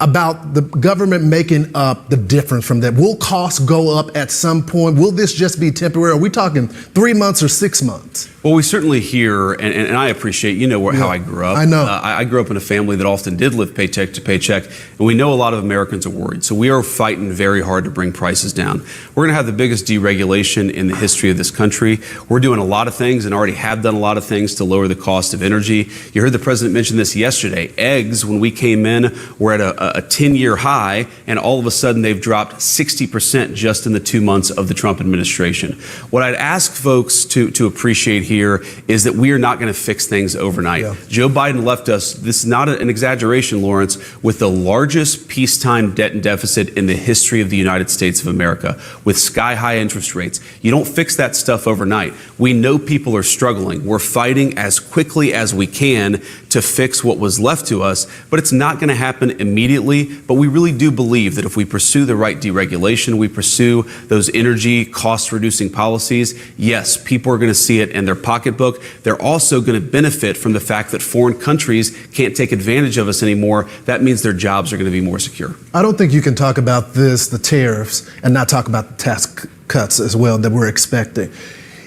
about the government making up the difference from that? Will costs go up at some point? Will this just be temporary? Are we talking 3 months or 6 months? Well, we certainly hear, and I appreciate, how I grew up. I know. I grew up in a family that often did live paycheck to paycheck, and we know a lot of Americans are worried. So we are fighting very hard to bring prices down. We're going to have the biggest deregulation in the history of this country. We're doing a lot of things and already have done a lot of things to lower the cost of energy. You heard the president mention this yesterday. Eggs, when we came in, were at a 10-year high, and all of a sudden they've dropped 60% just in the 2 months of the Trump administration. What I'd ask folks to appreciate here is that we are not going to fix things overnight. Yeah. Joe Biden left us, this is not an exaggeration, Lawrence, with the largest peacetime debt and deficit in the history of the United States of America, with sky-high interest rates. You don't fix that stuff overnight. We know people are struggling. We're fighting as quickly as we can to fix what was left to us, but it's not going to happen immediately. But we really do believe that if we pursue the right deregulation, we pursue those energy cost-reducing policies, yes, people are going to see it in their pocketbook. They're also going to benefit from the fact that foreign countries can't take advantage of us anymore. That means their jobs are going to be more secure. I don't think you can talk about this, the tariffs, and not talk about the tax cuts as well that we're expecting.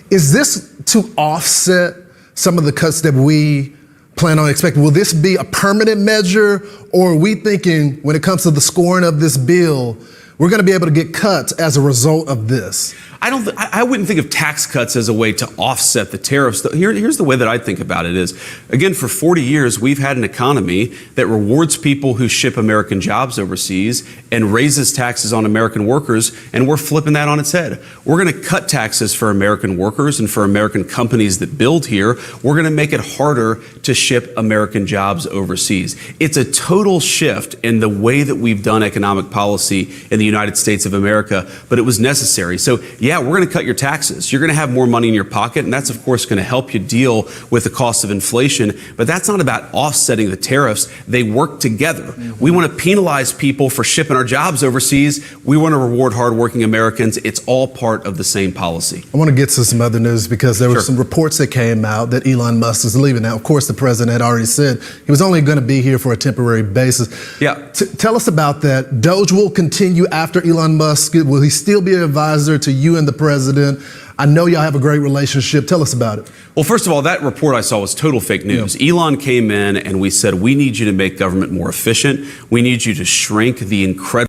Is this to offset some of the cuts that we plan on expecting? Will this be a permanent measure, or are we thinking when it comes to the scoring of this bill, we're going to be able to get cuts as a result of this? I wouldn't think of tax cuts as a way to offset the tariffs. Here's the way that I think about it is, again, for 40 years, we've had an economy that rewards people who ship American jobs overseas and raises taxes on American workers, and we're flipping that on its head. We're going to cut taxes for American workers and for American companies that build here. We're going to make it harder to ship American jobs overseas. It's a total shift in the way that we've done economic policy in the United States of America, but it was necessary. So, yeah, we're going to cut your taxes. You're going to have more money in your pocket, and that's, of course, going to help you deal with the cost of inflation. But that's not about offsetting the tariffs. They work together. We want to penalize people for shipping our jobs overseas. We want to reward hardworking Americans. It's all part of the same policy. I want to get to some other news because there were some reports that came out that Elon Musk is leaving. Now, of course, the president had already said he was only going to be here for a temporary basis. Yeah. Tell us about that. Doge will continue after Elon Musk. Will he still be an advisor to you and the president? I know y'all have a great relationship. Tell us about it. Well, first of all, that report I saw was total fake news. Yeah. Elon came in and we said, we need you to make government more efficient. We need you to shrink the incredible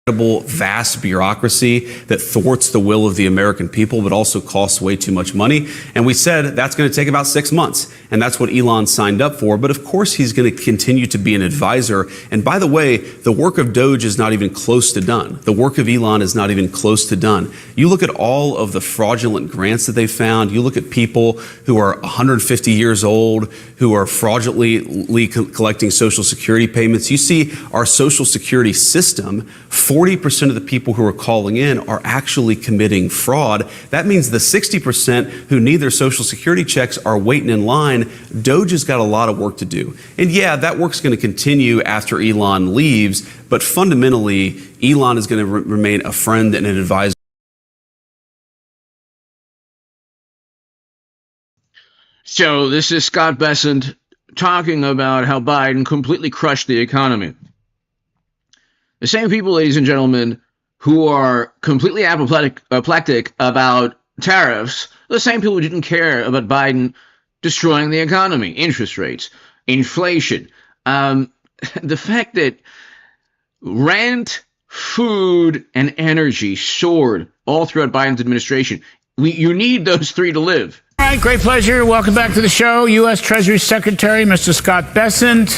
vast bureaucracy that thwarts the will of the American people, but also costs way too much money. And we said that's going to take about 6 months. And that's what Elon signed up for. But of course, he's going to continue to be an advisor. And by the way, the work of Doge is not even close to done. The work of Elon is not even close to done. You look at all of the fraudulent grants that they found. You look at people who are 150 years old, who are fraudulently collecting Social Security payments. You see our Social Security system, 40% of the people who are calling in are actually committing fraud. That means the 60% who need their Social Security checks are waiting in line. Doge has got a lot of work to do. And yeah, that work's going to continue after Elon leaves, but fundamentally, Elon is going to remain a friend and an advisor. So this is Scott Bessent talking about how Biden completely crushed the economy. The same people, ladies and gentlemen, who are completely apoplectic about tariffs, the same people who didn't care about Biden destroying the economy, interest rates, inflation. The fact that rent, food, and energy soared all throughout Biden's administration. You need those three to live. All right, great pleasure. Welcome back to the show. U.S. Treasury Secretary, Mr. Scott Bessent.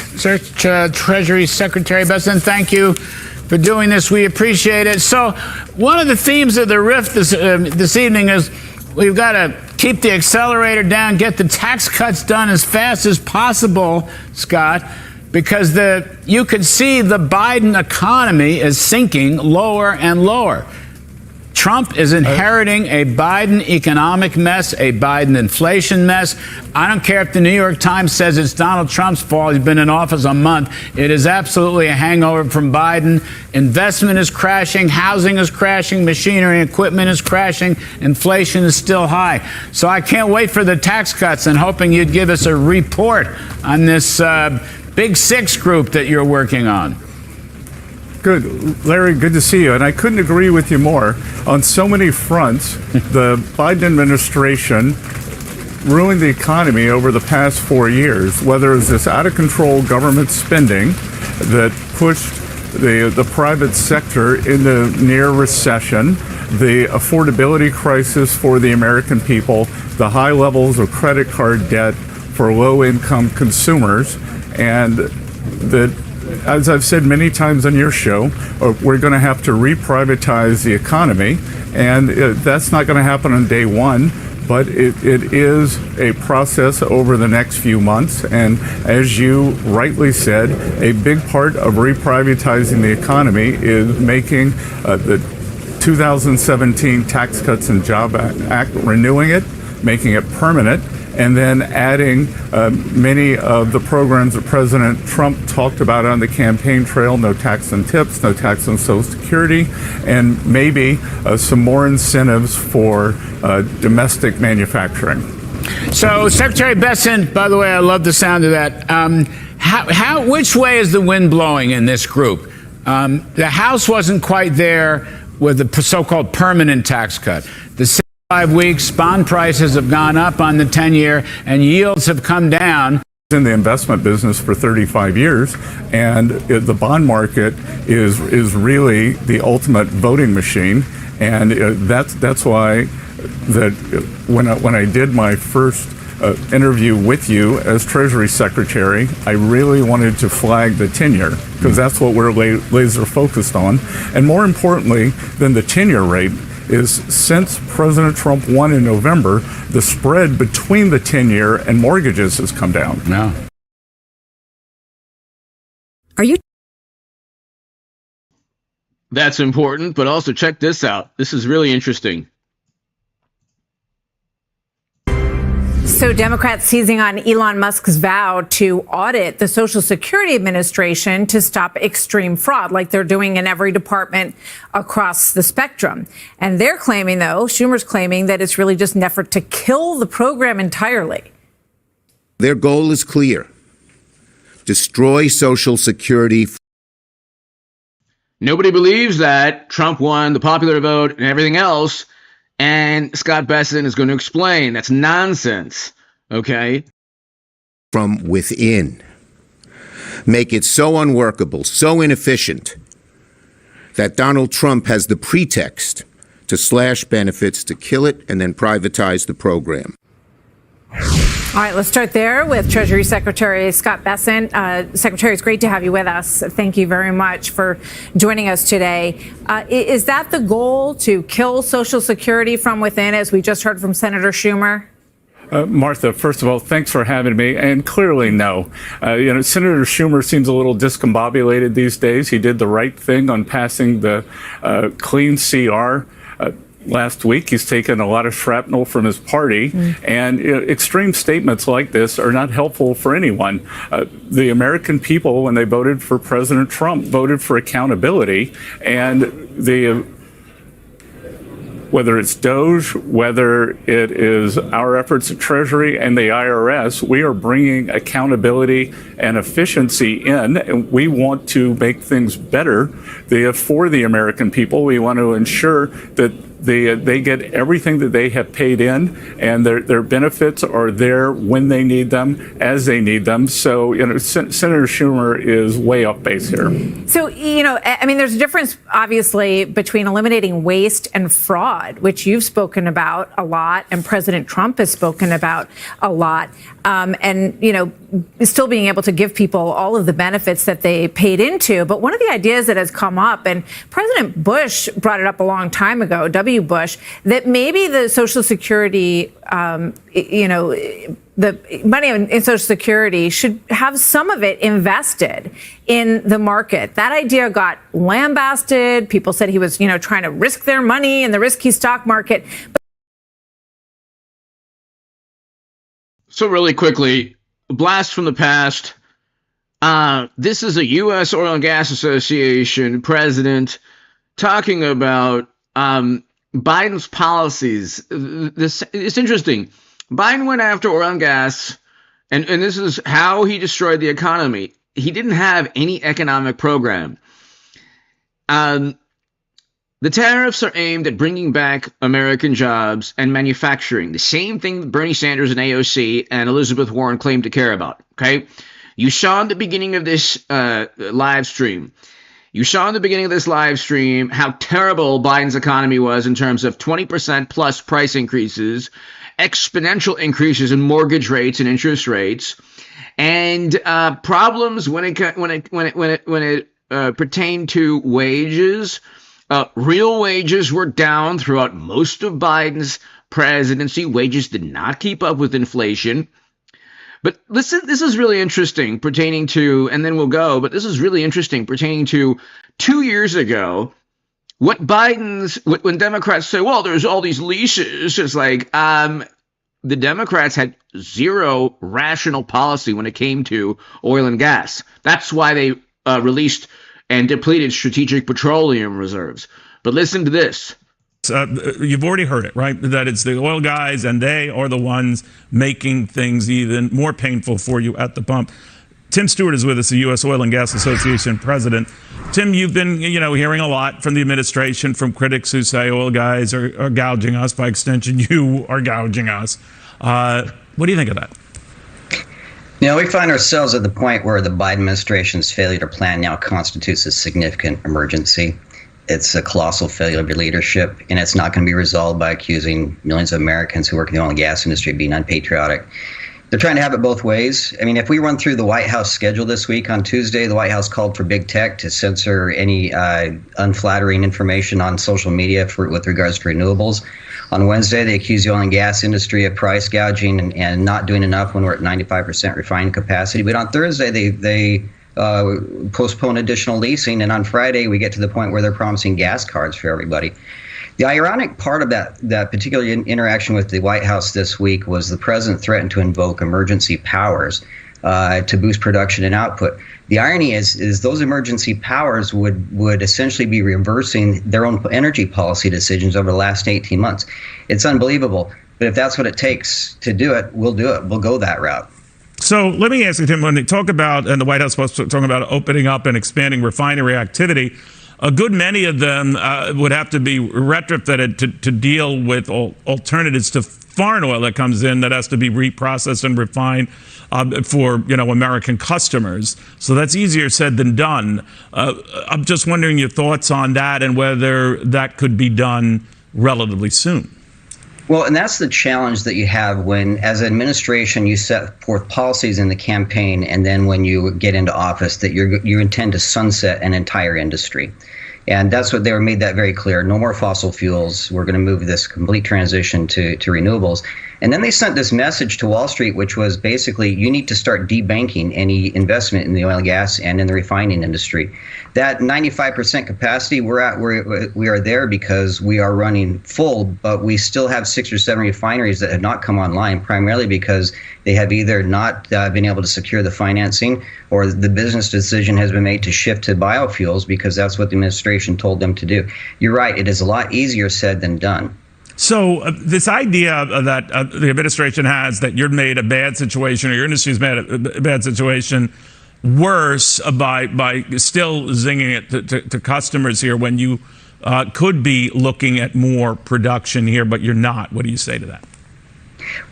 Treasury Secretary Bessent, thank you for doing this. We appreciate it. So one of the themes of the rift this evening is we've got to keep the accelerator down, get the tax cuts done as fast as possible, Scott, because you can see the Biden economy is sinking lower and lower. Trump is inheriting a Biden economic mess, a Biden inflation mess. I don't care if the New York Times says it's Donald Trump's fault. He's been in office a month. It is absolutely a hangover from Biden. Investment is crashing. Housing is crashing. Machinery and equipment is crashing. Inflation is still high. So I can't wait for the tax cuts and hoping you'd give us a report on this Big Six group that you're working on. Good. Larry, good to see you. And I couldn't agree with you more. On so many fronts, the Biden administration ruined the economy over the past 4 years, whether it's this out-of-control government spending that pushed the private sector into near recession, the affordability crisis for the American people, the high levels of credit card debt for low-income consumers, and that, as I've said many times on your show, we're going to have to reprivatize the economy, and that's not going to happen on day one, but it is a process over the next few months. And as you rightly said, a big part of reprivatizing the economy is making the 2017 Tax Cuts and Jobs Act, renewing it, making it permanent, and then adding many of the programs that President Trump talked about on the campaign trail: no tax on tips, no tax on Social Security, and maybe some more incentives for domestic manufacturing. So, Secretary Bessent, by the way, I love the sound of that. Which way is the wind blowing in this group? The House wasn't quite there with the so-called permanent tax cut. The 5 weeks, bond prices have gone up on the 10-year, and yields have come down. In the investment business for 35 years, and the bond market is really the ultimate voting machine, and that's why that when I did my first interview with you as Treasury Secretary, I really wanted to flag the 10-year, because that's what we're laser focused on, and more importantly than the 10-year rate is, since President Trump won in November, the spread between the 10-year and mortgages has come down. No. Are you? That's important, but also check this out. This is really interesting. So Democrats seizing on Elon Musk's vow to audit the Social Security Administration to stop extreme fraud, like they're doing in every department across the spectrum. And they're claiming, though, Schumer's claiming, that it's really just an effort to kill the program entirely. Their goal is clear: destroy Social Security. Nobody believes that Trump won the popular vote and everything else. And Scott Bessent is going to explain that's nonsense, okay? From within. Make it so unworkable, so inefficient, that Donald Trump has the pretext to slash benefits, to kill it, and then privatize the program. All right, let's start there with Treasury Secretary Scott Bessent. Secretary, it's great to have you with us. Thank you very much for joining us today. Is that the goal, to kill Social Security from within, as we just heard from Senator Schumer? Martha, first of all, thanks for having me. And clearly, no. Senator Schumer seems a little discombobulated these days. He did the right thing on passing the clean CR. Last week, he's taken a lot of shrapnel from his party, and extreme statements like this are not helpful for anyone. The American people, when they voted for President Trump, voted for accountability, and whether it's DOGE, whether it is our efforts at Treasury and the IRS, we are bringing accountability and efficiency in, and we want to make things better for the American people. We want to ensure that they get everything that they have paid in, and their benefits are there when they need them, as they need them. So, Senator Schumer is way off base here. So, I mean, there's a difference, obviously, between eliminating waste and fraud, which you've spoken about a lot, and President Trump has spoken about a lot. still being able to give people all of the benefits that they paid into. But one of the ideas that has come up, and President Bush brought it up a long time ago, W. Bush, that maybe the Social Security, the money in Social Security should have some of it invested in the market. That idea got lambasted. People said he was, trying to risk their money in the risky stock market. So really quickly, blast from the past. This is a U.S. Oil and Gas Association president talking about Biden's policies. It's interesting. Biden went after oil and gas, and this is how he destroyed the economy. He didn't have any economic program. The tariffs are aimed at bringing back American jobs and manufacturing, the same thing that Bernie Sanders and AOC and Elizabeth Warren claim to care about, okay? You saw in the beginning of this live stream how terrible Biden's economy was in terms of 20% plus price increases, exponential increases in mortgage rates and interest rates, and problems when it pertained to wages. Real wages were down throughout most of Biden's presidency. Wages did not keep up with inflation. But listen, this is really interesting pertaining to, and then we'll go, but this is really interesting pertaining to 2 years ago. When Democrats say, well, there's all these leases, it's like, the Democrats had zero rational policy when it came to oil and gas. That's why they released and depleted strategic petroleum reserves. But listen to this. You've already heard it, right? That it's the oil guys, and they are the ones making things even more painful for you at the pump. Tim Stewart is with us, the U.S. Oil and Gas Association president. Tim, you've been, hearing a lot from the administration, from critics who say oil guys are gouging us. By extension, you are gouging us. What do you think of that? We find ourselves at the point where the Biden administration's failure to plan now constitutes a significant emergency. It's a colossal failure of your leadership, and it's not going to be resolved by accusing millions of Americans who work in the oil and gas industry of being unpatriotic. They're trying to have it both ways. I mean, if we run through the White House schedule this week, on Tuesday, the White House called for big tech to censor any unflattering information on social media with regards to renewables. On Wednesday, they accused the oil and gas industry of price gouging and not doing enough when we're at 95% refining capacity. But on Thursday, they postponed additional leasing. And on Friday, we get to the point where they're promising gas cards for everybody. The ironic part of that particular interaction with the White House this week was the president threatened to invoke emergency powers to boost production and output. The irony is those emergency powers would essentially be reversing their own energy policy decisions over the last 18 months. It's unbelievable. But if that's what it takes to do it, we'll do it. We'll go that route. So let me ask you, Tim, when they talk about, and the White House was talking about opening up and expanding refinery activity, a good many of them would have to be retrofitted to deal with alternatives to foreign oil that comes in that has to be reprocessed and refined for American customers. So that's easier said than done. I'm just wondering your thoughts on that and whether that could be done relatively soon. Well, and that's the challenge that you have when, as an administration, you set forth policies in the campaign, and then when you get into office, that you intend to sunset an entire industry. And that's what they made that very clear. No more fossil fuels. We're going to move this complete transition to renewables. And then they sent this message to Wall Street, which was basically, you need to start debanking any investment in the oil and gas and in the refining industry. That 95% capacity, we are there because we are running full, but we still have 6 or 7 refineries that have not come online, primarily because they have either not been able to secure the financing, or the business decision has been made to shift to biofuels because that's what the administration told them to do. You're right, it is a lot easier said than done. So this idea that the administration has that you're made a bad situation, or your industry's made a bad situation worse by still zinging it to customers here when you could be looking at more production here, but you're not. What do you say to that?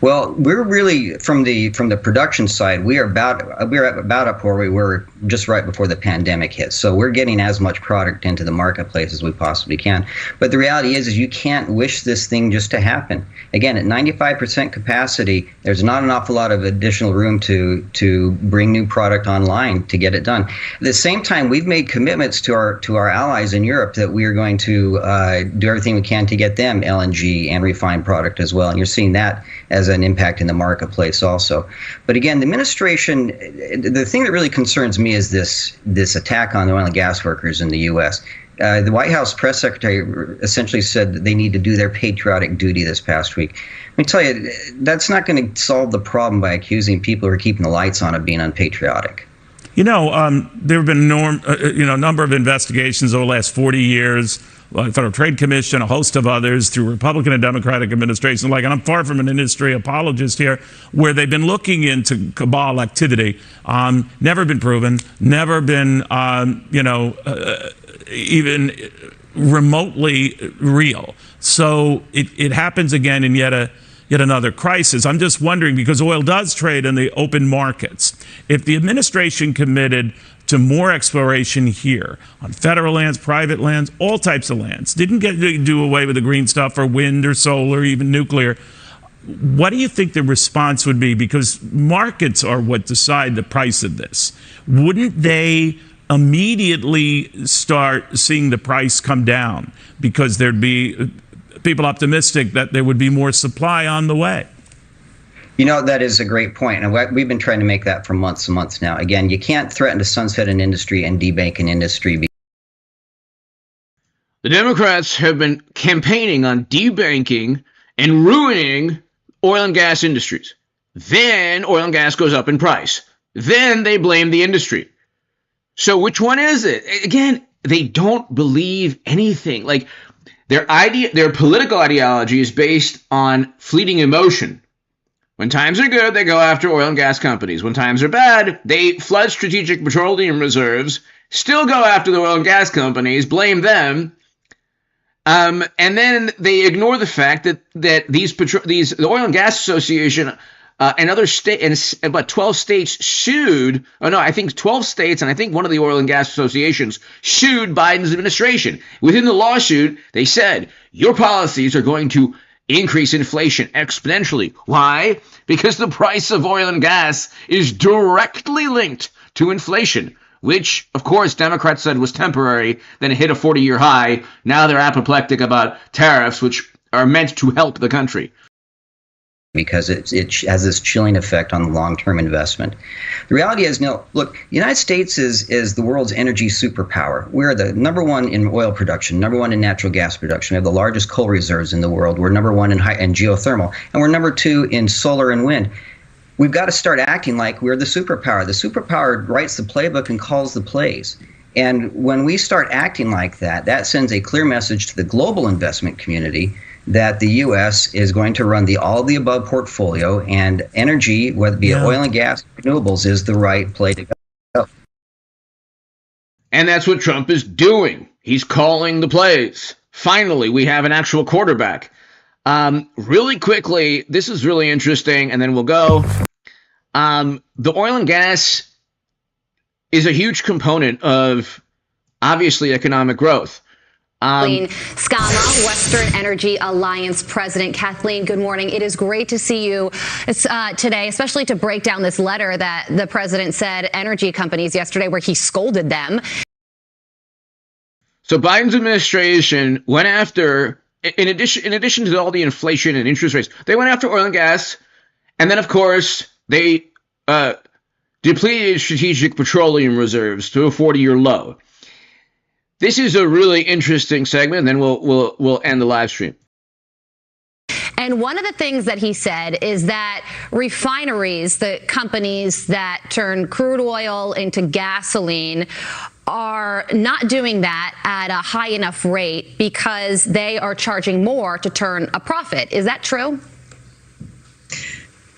Well, we're really from the production side. We're about up where we were just right before the pandemic hit. So we're getting as much product into the marketplace as we possibly can. But the reality is you can't wish this thing just to happen. Again, at 95% capacity, there's not an awful lot of additional room to bring new product online to get it done. At the same time, we've made commitments to our allies in Europe that we are going to do everything we can to get them LNG and refined product as well. And you're seeing that as an impact in the marketplace also. But again, the administration, the thing that really concerns me is this attack on the oil and gas workers in the U.S. The White House press secretary essentially said that they need to do their patriotic duty this past week. Let me tell you, that's not going to solve the problem by accusing people who are keeping the lights on of being unpatriotic. There have been a number of investigations over the last 40 years, like Federal Trade Commission, a host of others through Republican and Democratic administrations. And I'm far from an industry apologist here, where they've been looking into cabal activity, never been proven, never been, even remotely real. So it happens again in yet another crisis. I'm just wondering, because oil does trade in the open markets, if the administration committed to more exploration here on federal lands, private lands, all types of lands, didn't get to do away with the green stuff or wind or solar, even nuclear, what do you think the response would be? Because markets are what decide the price of this. Wouldn't they immediately start seeing the price come down because there'd be people optimistic that there would be more supply on the way? That is a great point. And we've been trying to make that for months and months now. Again, you can't threaten to sunset an industry and debank an industry. The Democrats have been campaigning on debanking and ruining oil and gas industries. Then oil and gas goes up in price. Then they blame the industry. So which one is it? Again, they don't believe anything. Like their political ideology is based on fleeting emotion. When times are good, they go after oil and gas companies. When times are bad, they flood strategic petroleum reserves, still go after the oil and gas companies, blame them, and then they ignore the fact that the Oil and Gas Association and other states, and about 12 states sued. Oh no, I think 12 states, and I think one of the oil and gas associations sued Biden's administration. Within the lawsuit, they said your policies are going to increase inflation exponentially. Why? Because the price of oil and gas is directly linked to inflation, which, of course, Democrats said was temporary. Then it hit a 40-year high. Now they're apoplectic about tariffs, which are meant to help the country. Because it has this chilling effect on the long-term investment. The reality is, look, the United States is the world's energy superpower. We're the number one in oil production, number one in natural gas production. We have the largest coal reserves in the world. We're number one in geothermal, and we're number two in solar and wind. We've got to start acting like we're the superpower. The superpower writes the playbook and calls the plays. And when we start acting like that, that sends a clear message to the global investment community that the U.S. is going to run the all-of-the-above portfolio, and energy, whether it be oil and gas, renewables, is the right play to go. And that's what Trump is doing. He's calling the plays. Finally, we have an actual quarterback. Really quickly, this is really interesting, and then we'll go. The oil and gas is a huge component of, obviously, economic growth. Kathleen Skama, Western Energy Alliance President. Kathleen, good morning. It is great to see you today, especially to break down this letter that the president said energy companies yesterday, where he scolded them. So Biden's administration went after, in addition to all the inflation and interest rates, they went after oil and gas, and then of course they depleted strategic petroleum reserves to a 40-year low. This is a really interesting segment, and then we'll end the live stream. And one of the things that he said is that refineries, the companies that turn crude oil into gasoline, are not doing that at a high enough rate because they are charging more to turn a profit. Is that true?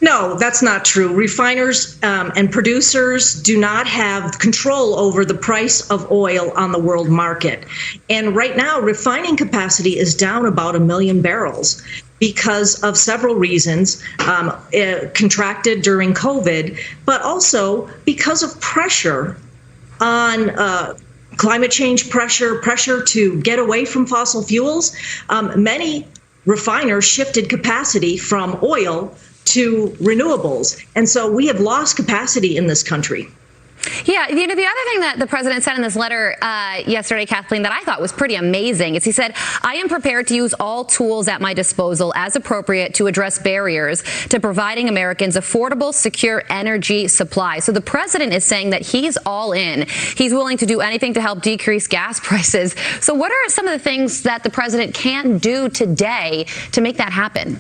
No, that's not true. Refiners and producers do not have control over the price of oil on the world market. And right now, refining capacity is down about 1 million barrels because of several reasons, contracted during COVID, but also because of pressure on climate change pressure to get away from fossil fuels. Many refiners shifted capacity from oil to renewables. And so we have lost capacity in this country. Yeah, the other thing that the president said in this letter yesterday, Kathleen, that I thought was pretty amazing is he said, I am prepared to use all tools at my disposal as appropriate to address barriers to providing Americans affordable, secure energy supply. So the president is saying that he's all in. He's willing to do anything to help decrease gas prices. So what are some of the things that the president can do today to make that happen?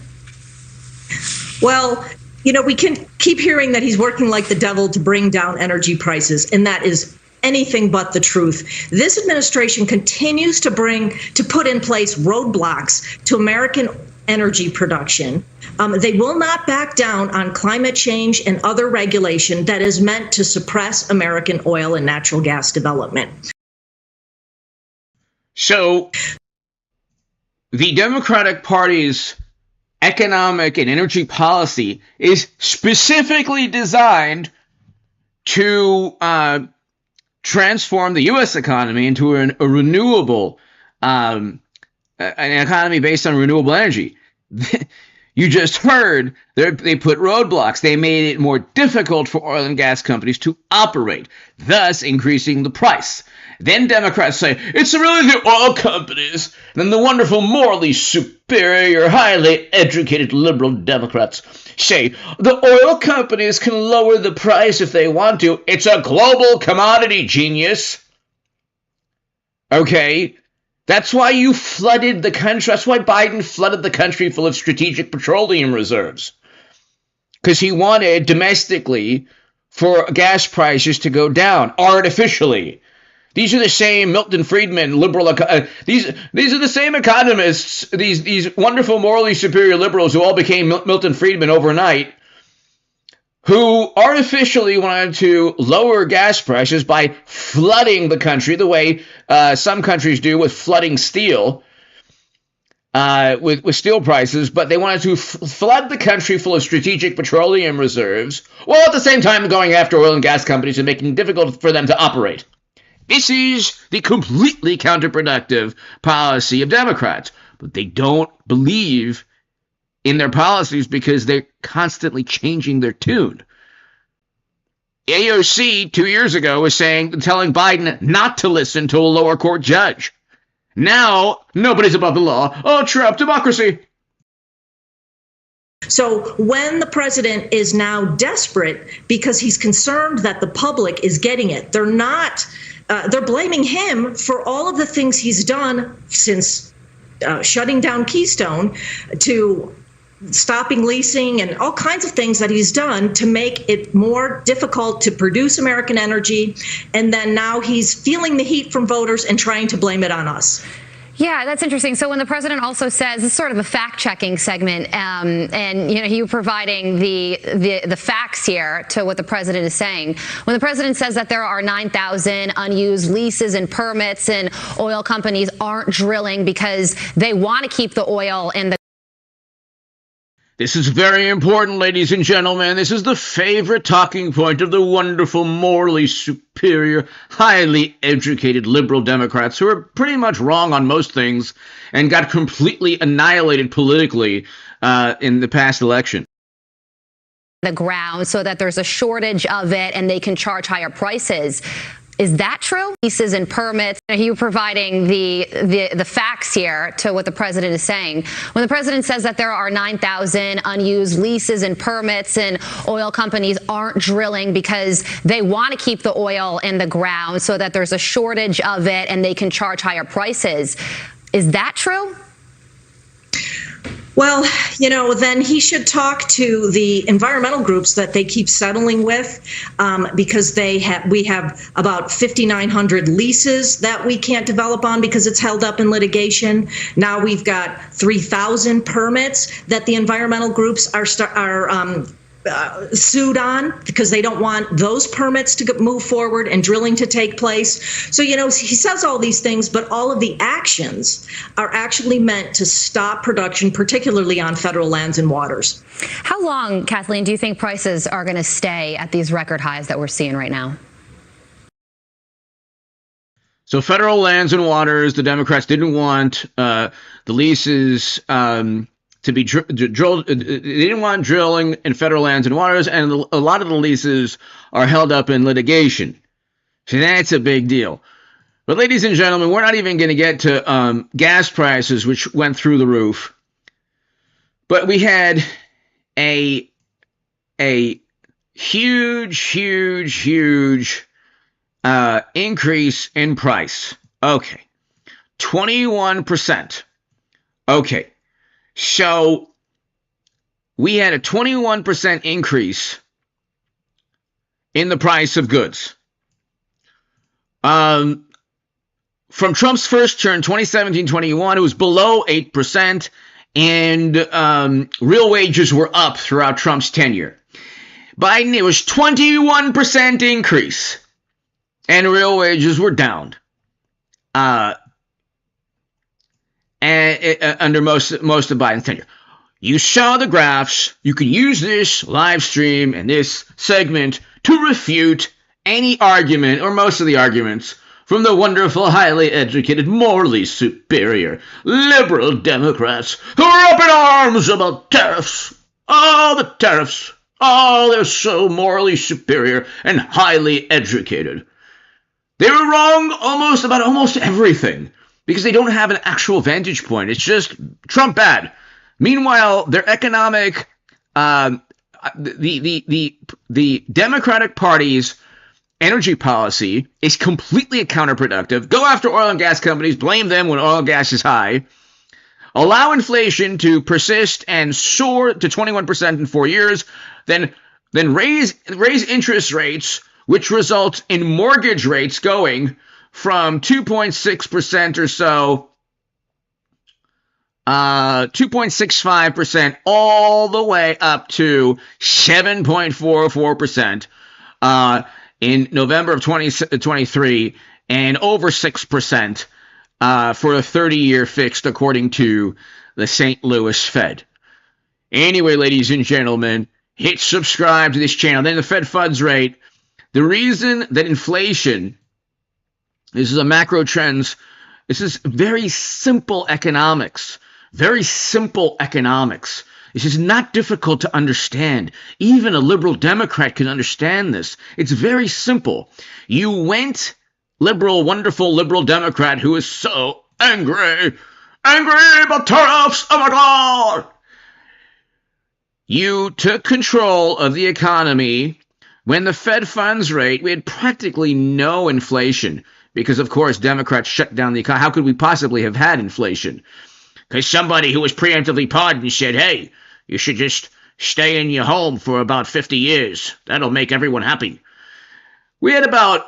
Well, we can keep hearing that he's working like the devil to bring down energy prices, and that is anything but the truth. This administration continues to put in place roadblocks to American energy production. They will not back down on climate change and other regulation that is meant to suppress American oil and natural gas development. So the Democratic Party's economic and energy policy is specifically designed to transform the U.S. economy into a renewable, an economy based on renewable energy. You just heard they put roadblocks. They made it more difficult for oil and gas companies to operate, thus increasing the price. Then Democrats say, it's really the oil companies. Then the wonderful, morally superior, highly educated liberal Democrats say, the oil companies can lower the price if they want to. It's a global commodity, genius. Okay? That's why you flooded the country. That's why Biden flooded the country full of strategic petroleum reserves. Because he wanted domestically for gas prices to go down artificially. These are the same Milton Friedman liberal. These are the same economists. These wonderful, morally superior liberals who all became Milton Friedman overnight, who artificially wanted to lower gas prices by flooding the country the way some countries do with flooding steel, with steel prices. But they wanted to flood the country full of strategic petroleum reserves, while at the same time going after oil and gas companies and making it difficult for them to operate. This is the completely counterproductive policy of Democrats. But they don't believe in their policies because they're constantly changing their tune. AOC 2 years ago was telling Biden not to listen to a lower court judge. Now, nobody's above the law. Oh, Trump, democracy. So when the president is now desperate because he's concerned that the public is getting it, they're blaming him for all of the things he's done since shutting down Keystone, to stopping leasing and all kinds of things that he's done to make it more difficult to produce American energy. And then now he's feeling the heat from voters and trying to blame it on us. Yeah, that's interesting. So when the president also says, this is sort of a fact-checking segment, and you providing the facts here to what the president is saying. When the president says that there are 9,000 unused leases and permits, and oil companies aren't drilling because they want to keep the oil in the. This is very important, ladies and gentlemen. This is the favorite talking point of the wonderful, morally superior, highly educated liberal Democrats who are pretty much wrong on most things and got completely annihilated politically in the past election. The ground so that there's a shortage of it and they can charge higher prices. Is that true? Leases and permits. You providing the facts here to what the president is saying. When the president says that there are 9,000 unused leases and permits, and oil companies aren't drilling because they want to keep the oil in the ground so that there's a shortage of it and they can charge higher prices. Is that true? Well, then he should talk to the environmental groups that they keep settling with, because we have about 5,900 leases that we can't develop on because it's held up in litigation. Now we've got 3,000 permits that the environmental groups are sued on because they don't want those permits to move forward and drilling to take place. So, he says all these things, but all of the actions are actually meant to stop production, particularly on federal lands and waters. How long, Kathleen, do you think prices are going to stay at these record highs that we're seeing right now? So federal lands and waters, the Democrats didn't want the leases to be drilled. They didn't want drilling in federal lands and waters, and a lot of the leases are held up in litigation. So that's a big deal. But ladies and gentlemen, we're not even going to get to gas prices, which went through the roof. But we had a huge increase in price. Okay. 21%. Okay. So we had a 21% increase in the price of goods. From Trump's first term, 2017-21, it was below 8%, and real wages were up throughout Trump's tenure. Biden, it was 21% increase, and real wages were down. Under most of Biden's tenure. You saw the graphs. You can use this live stream and this segment to refute any argument, or most of the arguments, from the wonderful, highly educated, morally superior liberal Democrats who are up in arms about tariffs. Oh, the tariffs. Oh, they're so morally superior and highly educated. They were wrong about almost everything, because they don't have an actual vantage point. It's just Trump bad. Meanwhile, their economic, the Democratic Party's energy policy is completely counterproductive. Go after oil and gas companies, blame them when oil and gas is high, allow inflation to persist and soar to 21% in 4 years, then raise interest rates, which results in mortgage rates going from 2.6% or so, 2.65% all the way up to 7.44% in November of 2023, and over 6% for a 30-year fixed, according to the St. Louis Fed. Anyway, ladies and gentlemen, hit subscribe to this channel. Then the Fed funds rate. The reason that inflation, this is a macro trends, this is very simple economics. Very simple economics. This is not difficult to understand. Even a liberal Democrat can understand this. It's very simple. You went wonderful liberal Democrat who is so angry about tariffs. Oh my God. You took control of the economy when the Fed funds rate, we had practically no inflation because, of course, Democrats shut down the economy. How could we possibly have had inflation? Because somebody who was preemptively pardoned said, hey, you should just stay in your home for about 50 years. That'll make everyone happy. We had about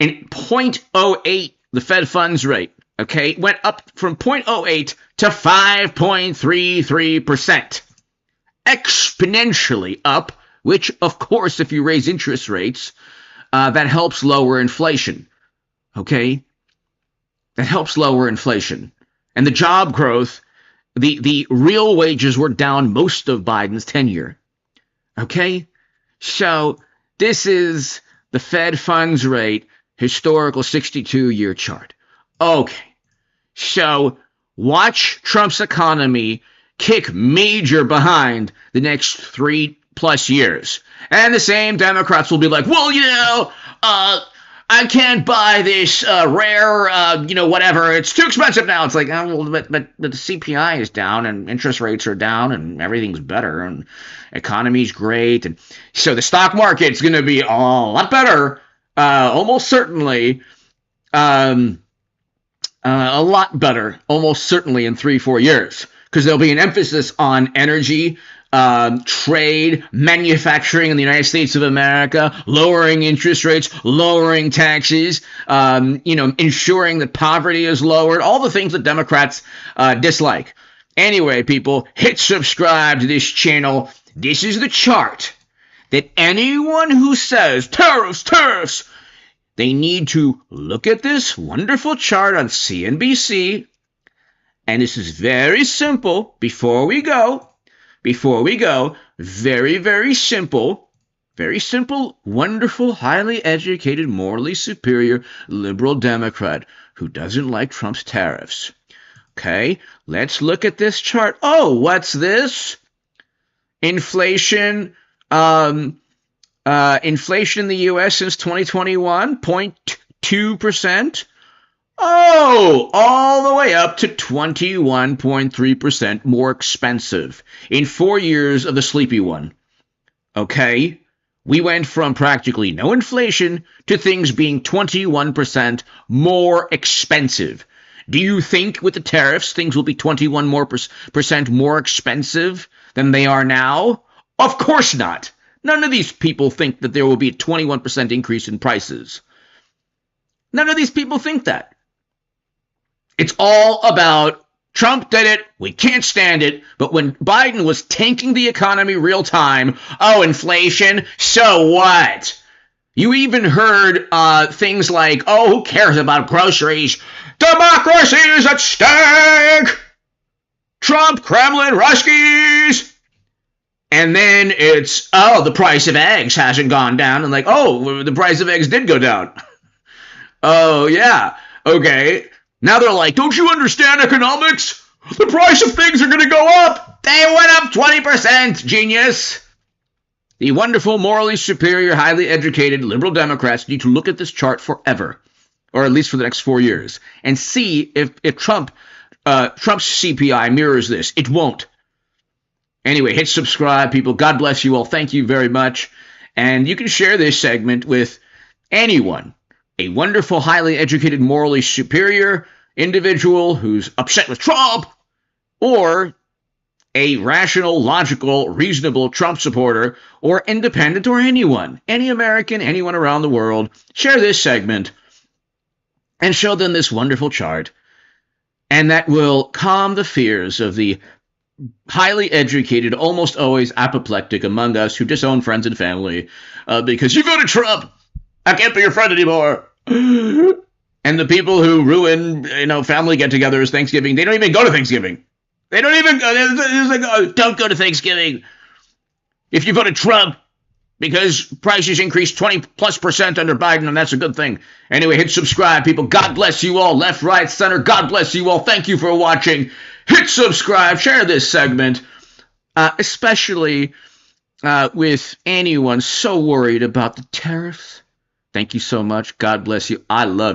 0.08, the Fed funds rate, okay, went up from 0.08 to 5.33%. Exponentially up, which, of course, if you raise interest rates, that helps lower inflation, okay? That helps lower inflation. And the job growth, the real wages were down most of Biden's tenure. Okay? So this is the Fed funds rate historical 62-year chart. Okay. So watch Trump's economy kick major behind the next 3+ years. And the same Democrats will be like, well, I can't buy this rare, whatever. It's too expensive now. It's like, but the CPI is down and interest rates are down and everything's better and economy's great. And so the stock market's going to be a lot better, almost certainly, a lot better, almost certainly in 3-4 years, because there'll be an emphasis on energy, trade, manufacturing in the United States of America, lowering interest rates, lowering taxes, ensuring that poverty is lowered, all the things that Democrats dislike. Anyway, people, hit subscribe to this channel. This is the chart. that anyone who says tariffs, they need to look at this wonderful chart on CNBC. And this is very simple. Before we go, very, very simple, wonderful, highly educated, morally superior liberal Democrat who doesn't like Trump's tariffs. Okay, let's look at this chart. Oh, what's this? Inflation in the U.S. since 2021, 0.2%. Oh, all the way up to 21.3% more expensive in 4 years of the sleepy one. Okay? We went from practically no inflation to things being 21% more expensive. Do you think with the tariffs things will be 21% more expensive than they are now? Of course not. None of these people think that there will be a 21% increase in prices. None of these people think that. It's all about Trump did it, we can't stand it, but when Biden was tanking the economy real time, oh, inflation, so what? You even heard things like, oh, who cares about groceries? Democracy is at stake! Trump, Kremlin, Ruskies! And then it's, oh, the price of eggs hasn't gone down. And like, oh, the price of eggs did go down. Oh, yeah. Okay. Now they're like, don't you understand economics? The price of things are going to go up. They went up 20%, genius. The wonderful, morally superior, highly educated liberal Democrats need to look at this chart forever, or at least for the next 4 years, and see if Trump's CPI mirrors this. It won't. Anyway, hit subscribe, people. God bless you all. Thank you very much. And you can share this segment with anyone. A wonderful, highly educated, morally superior individual who's upset with Trump, or a rational, logical, reasonable Trump supporter, or independent, or anyone, any American, anyone around the world. Share this segment and show them this wonderful chart, and that will calm the fears of the highly educated, almost always apoplectic among us who disown friends and family because you voted Trump. I can't be your friend anymore. And the people who ruin, family get-togethers, Thanksgiving, they don't even go to Thanksgiving. They don't even go. It's like, oh, don't go to Thanksgiving if you voted Trump because prices increased 20+% under Biden, and that's a good thing. Anyway, hit subscribe, people. God bless you all. Left, right, center. God bless you all. Thank you for watching. Hit subscribe. Share this segment, especially with anyone so worried about the tariffs. Thank you so much. God bless you. I love you.